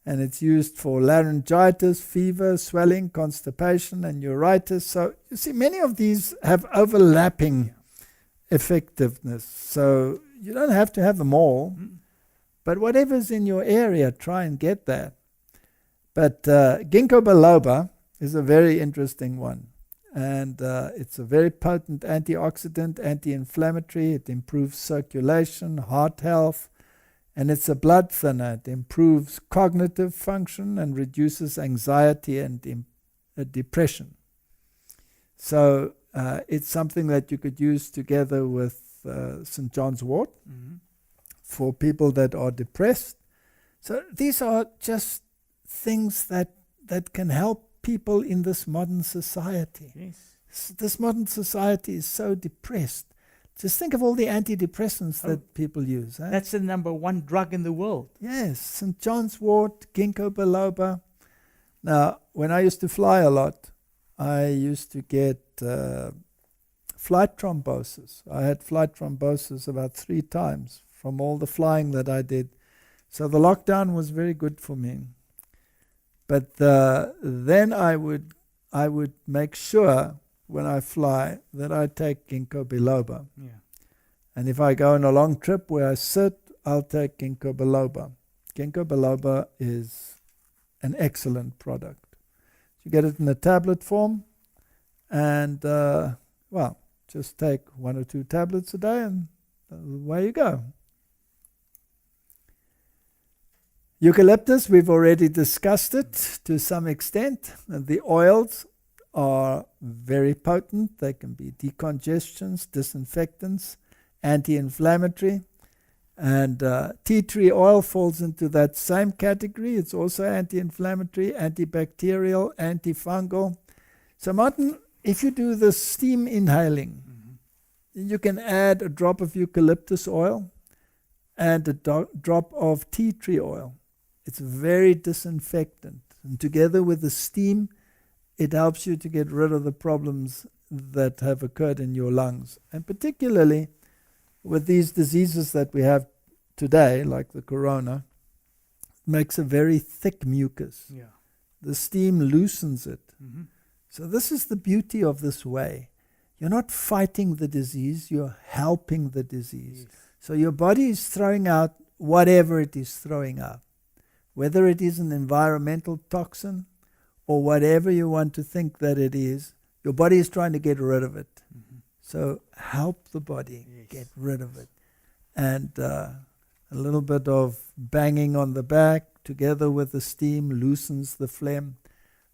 and it's used for laryngitis, fever, swelling, constipation, and neuritis. So you see, many of these have overlapping effectiveness. So you don't have to have them all, but whatever's in your area, try and get that. But ginkgo biloba is a very interesting one. And it's a very potent antioxidant, anti-inflammatory. It improves circulation, heart health, and it's a blood thinner. It improves cognitive function and reduces anxiety and depression. So it's something that you could use together with St. John's wort for people that are depressed. So these are just things that can help people in this modern society. Yes. This modern society is so depressed. Just think of all the antidepressants that people use. Eh? That's the number 1 drug in the world. Yes, St. John's wort, ginkgo biloba. Now, when I used to fly a lot, I used to get flight thrombosis. I had flight thrombosis about 3 times from all the flying that I did. So the lockdown was very good for me. But then I would make sure when I fly that I take ginkgo biloba. Yeah. And if I go on a long trip where I sit, I'll take ginkgo biloba. Ginkgo biloba is an excellent product. You get it in a tablet form, and just take 1 or 2 tablets a day, and away you go. Eucalyptus, we've already discussed it to some extent. And the oils are very potent. They can be decongestants, disinfectants, anti-inflammatory. And tea tree oil falls into that same category. It's also anti-inflammatory, antibacterial, antifungal. So Martin, if you do the steam inhaling, you can add a drop of eucalyptus oil and a drop of tea tree oil. It's very disinfectant. And together with the steam, it helps you to get rid of the problems that have occurred in your lungs. And particularly with these diseases that we have today, like the corona, it makes a very thick mucus. Yeah. The steam loosens it. So this is the beauty of this way. You're not fighting the disease, you're helping the disease. Yes. So your body is throwing out whatever it is throwing out. Whether it is an environmental toxin or whatever you want to think that it is, your body is trying to get rid of it. So help the body get rid of it. And a little bit of banging on the back together with the steam loosens the phlegm.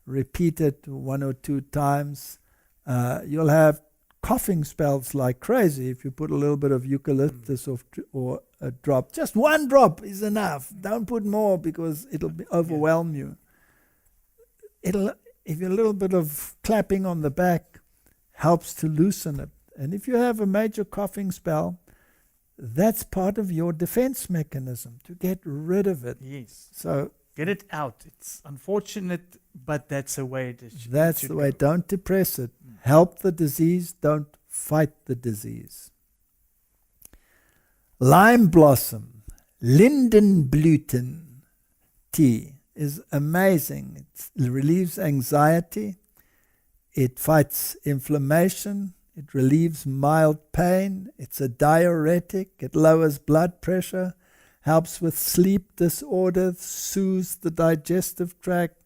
Repeat it 1 or 2 times. You'll have coughing spells like crazy, if you put a little bit of eucalyptus or a drop, just one drop is enough. Don't put more because it'll overwhelm you. If a little bit of clapping on the back helps to loosen it. And if you have a major coughing spell, that's part of your defense mechanism, to get rid of it. Yes. So get it out. It's unfortunate, but that's the way it is. That's the way. Don't depress it. Help the disease. Don't fight the disease. Lime blossom, Lindenblüten tea is amazing. It relieves anxiety. It fights inflammation. It relieves mild pain. It's a diuretic. It lowers blood pressure, helps with sleep disorders, soothes the digestive tract.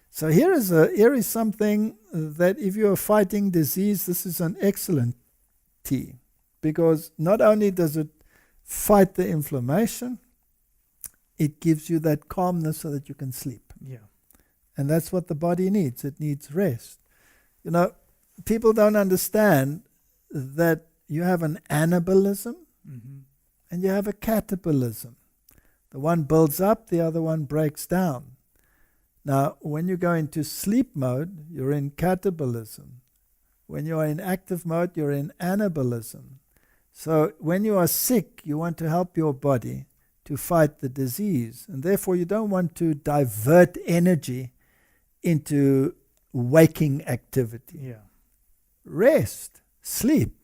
So here is something that if you are fighting disease, this is an excellent tea, because not only does it fight the inflammation, it gives you that calmness so that you can sleep. Yeah. And that's what the body needs. It needs rest. You know, people don't understand that you have an anabolism and you have a catabolism. The one builds up, the other one breaks down. Now, when you go into sleep mode, you're in catabolism. When you are in active mode, you're in anabolism. So when you are sick, you want to help your body to fight the disease. And therefore, you don't want to divert energy into waking activity. Yeah. Rest, sleep.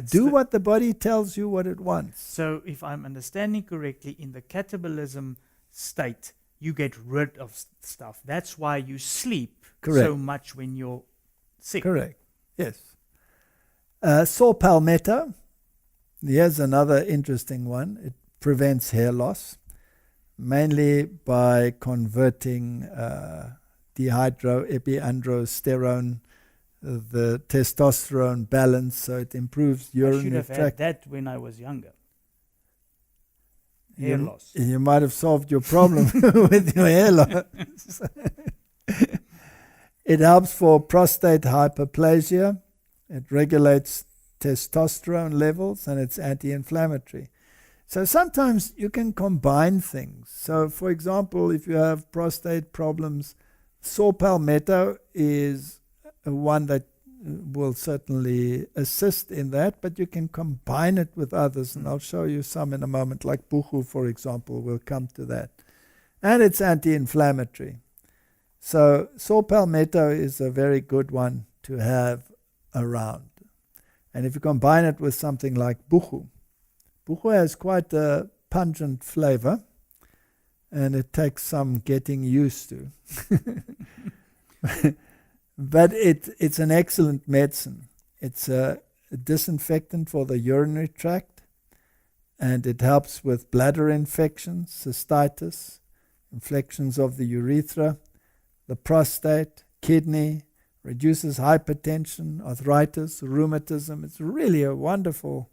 Do what the body tells you what it wants. So if I'm understanding correctly, in the catabolism state, you get rid of stuff. That's why you sleep so much when you're sick. Correct. Yes. Saw palmetto. Here's another interesting one. It prevents hair loss, mainly by converting dehydroepiandrosterone, the testosterone balance, so it improves urinary tract. I should have had that when I was younger. Hair loss. You might have solved your problem with your hair loss. It helps for prostate hyperplasia. It regulates testosterone levels, and it's anti-inflammatory. So sometimes you can combine things. So for example, if you have prostate problems, saw palmetto is one that will certainly assist in that, but you can combine it with others, and I'll show you some in a moment, like buchu, for example. We'll come to that. And it's anti-inflammatory. So saw palmetto is a very good one to have around. And if you combine it with something like buchu has quite a pungent flavor, and it takes some getting used to. But it's an excellent medicine. It's a disinfectant for the urinary tract, and it helps with bladder infections, cystitis, infections of the urethra, the prostate, kidney, reduces hypertension, arthritis, rheumatism. It's really a wonderful,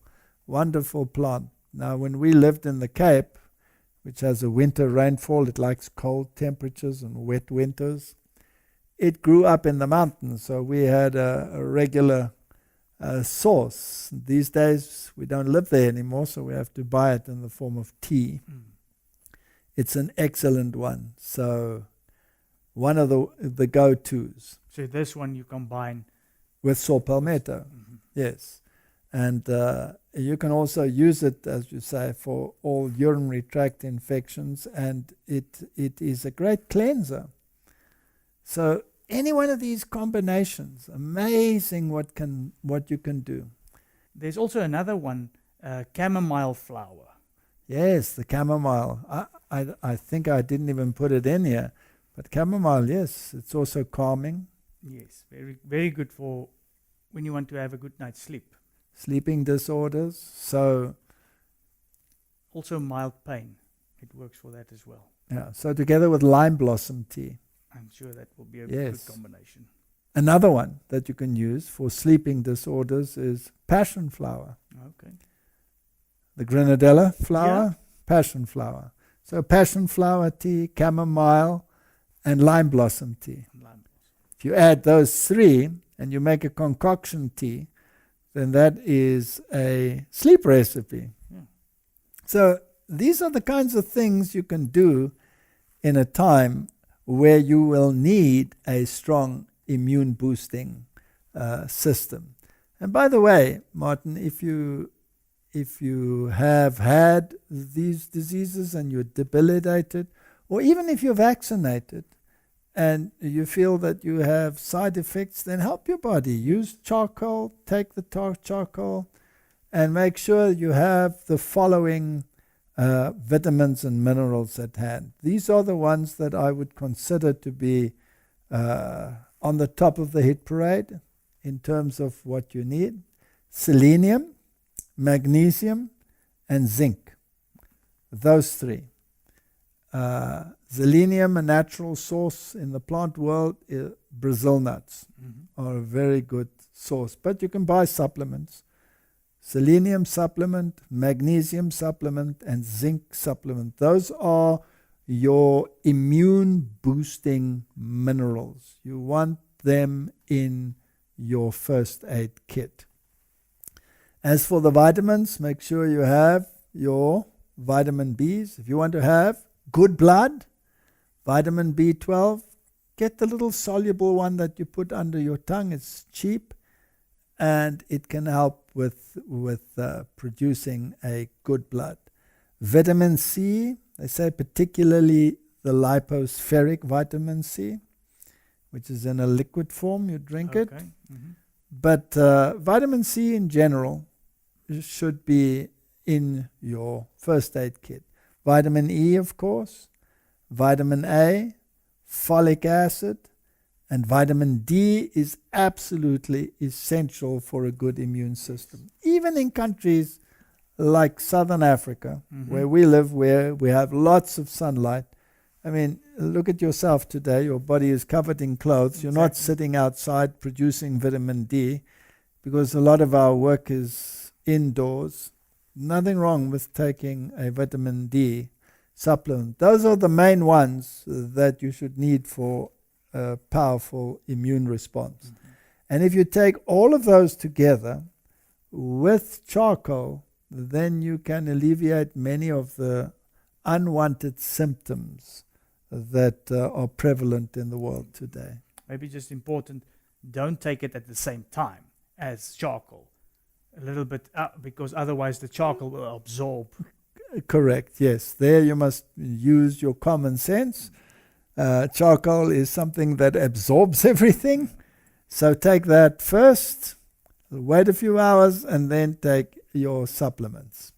wonderful plant. Now, when we lived in the Cape, which has a winter rainfall, it likes cold temperatures and wet winters. It grew up in the mountains, so we had a regular source. These days, we don't live there anymore, so we have to buy it in the form of tea. It's an excellent one. So one of the go-tos. So this one you combine with saw palmetto. Yes. And you can also use it, as you say, for all urinary tract infections, and it is a great cleanser. So any one of these combinations, amazing what you can do. There's also another one, chamomile flower. Yes, the chamomile. I think I didn't even put it in here, but chamomile, yes, it's also calming. Yes, very, very good for when you want to have a good night's sleep. Sleeping disorders, so also mild pain. It works for that as well. Yeah, so together with lime blossom tea. I'm sure that will be a good combination. Another one that you can use for sleeping disorders is passion flower. Okay. The grenadilla flower, passion flower. So passion flower tea, chamomile, and lime blossom tea. If you add those three and you make a concoction tea, then that is a sleep recipe. Yeah. So these are the kinds of things you can do in a time where you will need a strong immune boosting system. And by the way, Martin, if you have had these diseases and you're debilitated, or even if you're vaccinated and you feel that you have side effects, then help your body. Use charcoal, take the charcoal, and make sure you have the following vitamins and minerals at hand. These are the ones that I would consider to be on the top of the hit parade in terms of what you need. Selenium, magnesium, and zinc. Those three. Selenium, a natural source in the plant world, Brazil nuts are a very good source. But you can buy supplements. Selenium supplement, magnesium supplement, and zinc supplement. Those are your immune boosting minerals. You want them in your first aid kit. As for the vitamins, make sure you have your vitamin Bs. If you want to have good blood, vitamin B12, get the little soluble one that you put under your tongue. It's cheap and it can help with producing a good blood. Vitamin C, they say particularly the lipospheric vitamin C, which is in a liquid form, you drink it. But vitamin C in general should be in your first aid kit. Vitamin E, of course, vitamin A, folic acid, and vitamin D is absolutely essential for a good immune system. Even in countries like Southern Africa, where we live, where we have lots of sunlight. I mean, look at yourself today. Your body is covered in clothes. You're not sitting outside producing vitamin D because a lot of our work is indoors. Nothing wrong with taking a vitamin D supplement. Those are the main ones that you should need for a powerful immune response. And if you take all of those together with charcoal, then you can alleviate many of the unwanted symptoms that are prevalent in the world today. Maybe just important, don't take it at the same time as charcoal. A little bit, because otherwise the charcoal will absorb. Correct, yes. There you must use your common sense. Charcoal is something that absorbs everything. So take that first, wait a few hours, and then take your supplements.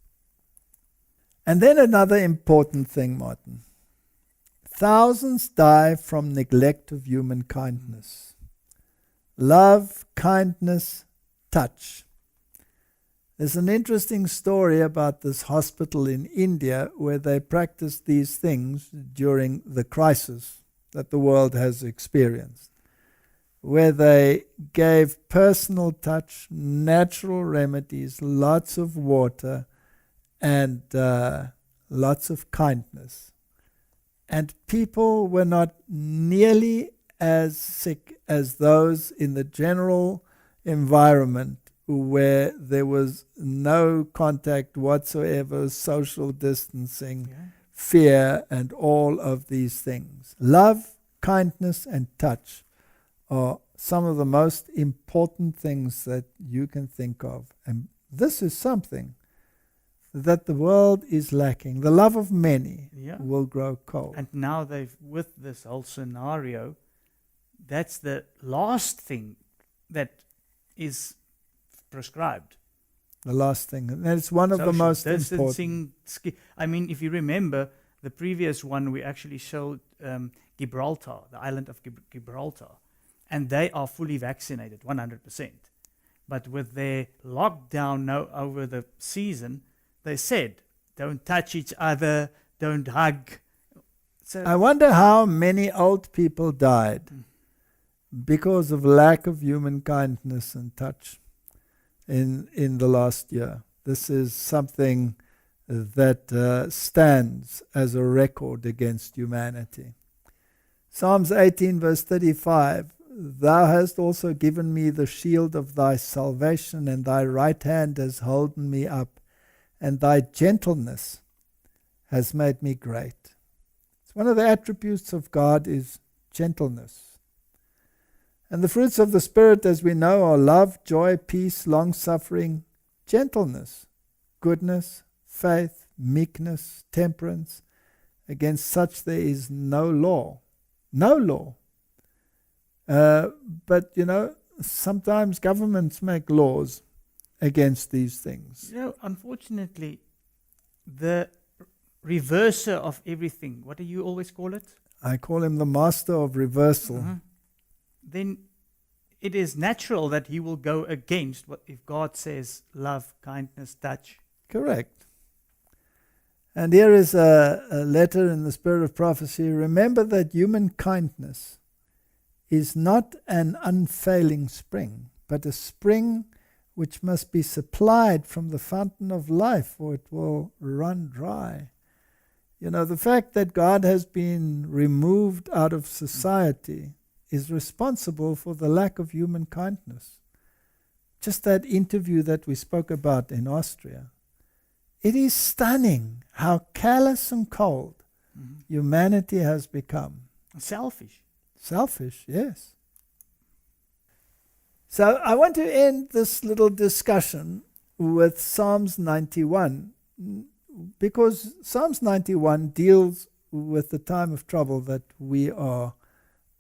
And then another important thing, Martin. Thousands die from neglect of human kindness. Love, kindness, touch. There's an interesting story about this hospital in India where they practiced these things during the crisis that the world has experienced, where they gave personal touch, natural remedies, lots of water, and lots of kindness. And people were not nearly as sick as those in the general environment where there was no contact whatsoever, social distancing, fear, and all of these things. Love, kindness, and touch are some of the most important things that you can think of. And this is something that the world is lacking. The love of many will grow cold. And now with this whole scenario, that's the last thing that is prescribed. The last thing. And it's one of the most important. I mean, if you remember, the previous one we actually showed Gibraltar, the island of Gibraltar, and they are fully vaccinated, 100%. But with their lockdown now over the season, they said, don't touch each other, don't hug. So I wonder how many old people died because of lack of human kindness and touch in the last year. This is something that stands as a record against humanity. Psalms 18 verse 35 Thou hast also given me the shield of thy salvation, and thy right hand has holden me up, and thy gentleness has made me great. It's one of the attributes of God is gentleness. And the fruits of the Spirit, as we know, are love, joy, peace, long-suffering, gentleness, goodness, faith, meekness, temperance. Against such there is no law. No law. But, sometimes governments make laws against these things. Unfortunately, the reverser of everything, what do you always call it? I call him the master of reversal. Then it is natural that he will go against what if God says love, kindness, touch. Correct. And here is a letter in the spirit of prophecy. Remember that human kindness is not an unfailing spring, but a spring which must be supplied from the fountain of life, or it will run dry. The fact that God has been removed out of society is responsible for the lack of human kindness. Just that interview that we spoke about in Austria. It is stunning how callous and cold humanity has become. Selfish. Selfish, yes. So I want to end this little discussion with Psalms 91, because Psalms 91 deals with the time of trouble that we are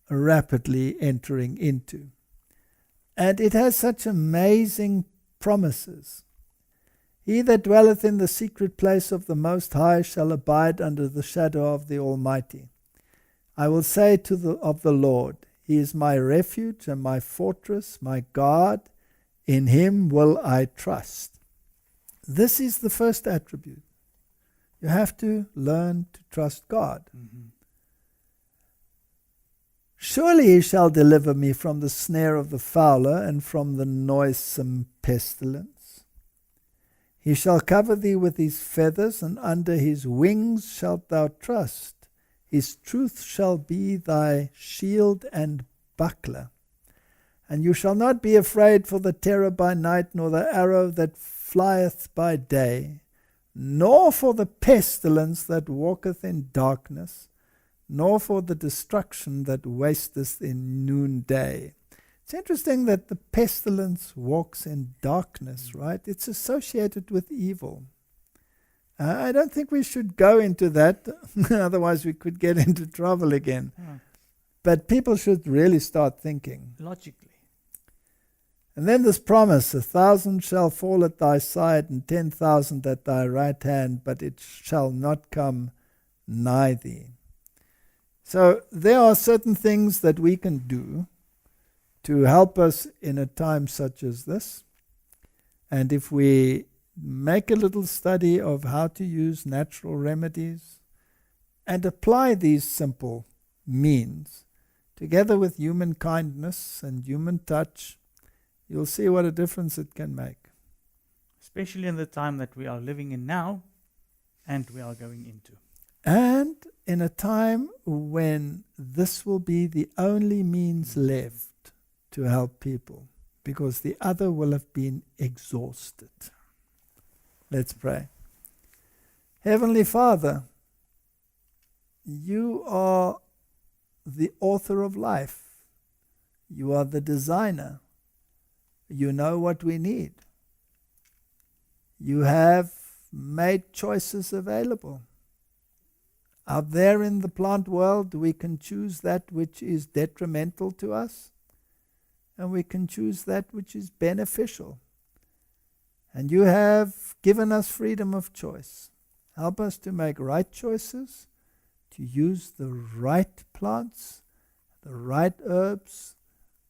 rapidly entering into. And it has such amazing promises. He that dwelleth in the secret place of the Most High shall abide under the shadow of the Almighty. I will say of the Lord, He is my refuge and my fortress, my God, in Him will I trust. This is the first attribute. You have to learn to trust God. Surely He shall deliver me from the snare of the fowler and from the noisome pestilence. He shall cover thee with His feathers, and under His wings shalt thou trust. His truth shall be thy shield and buckler. And you shall not be afraid for the terror by night, nor the arrow that flieth by day, nor for the pestilence that walketh in darkness, nor for the destruction that wasteth in noonday. It's interesting that the pestilence walks in darkness, right? It's associated with evil. I don't think we should go into that, otherwise we could get into trouble again. But people should really start thinking. Logically. And then this promise, 1,000 shall fall at thy side and 10,000 at thy right hand, but it shall not come nigh thee. So there are certain things that we can do to help us in a time such as this. And if we make a little study of how to use natural remedies and apply these simple means together with human kindness and human touch, you'll see what a difference it can make. Especially in the time that we are living in now and we are going into. And in a time when this will be the only means left to help people, because the other will have been exhausted. Let's pray. Heavenly Father, you are the author of life. You are the designer. You know what we need. You have made choices available. Out there in the plant world, we can choose that which is detrimental to us, and we can choose that which is beneficial. And you have given us freedom of choice. Help us to make right choices, to use the right plants, the right herbs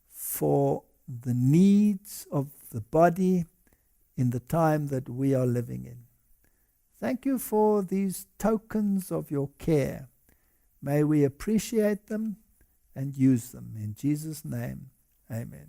for the needs of the body in the time that we are living in. Thank you for these tokens of your care. May we appreciate them and use them. In Jesus' name, amen.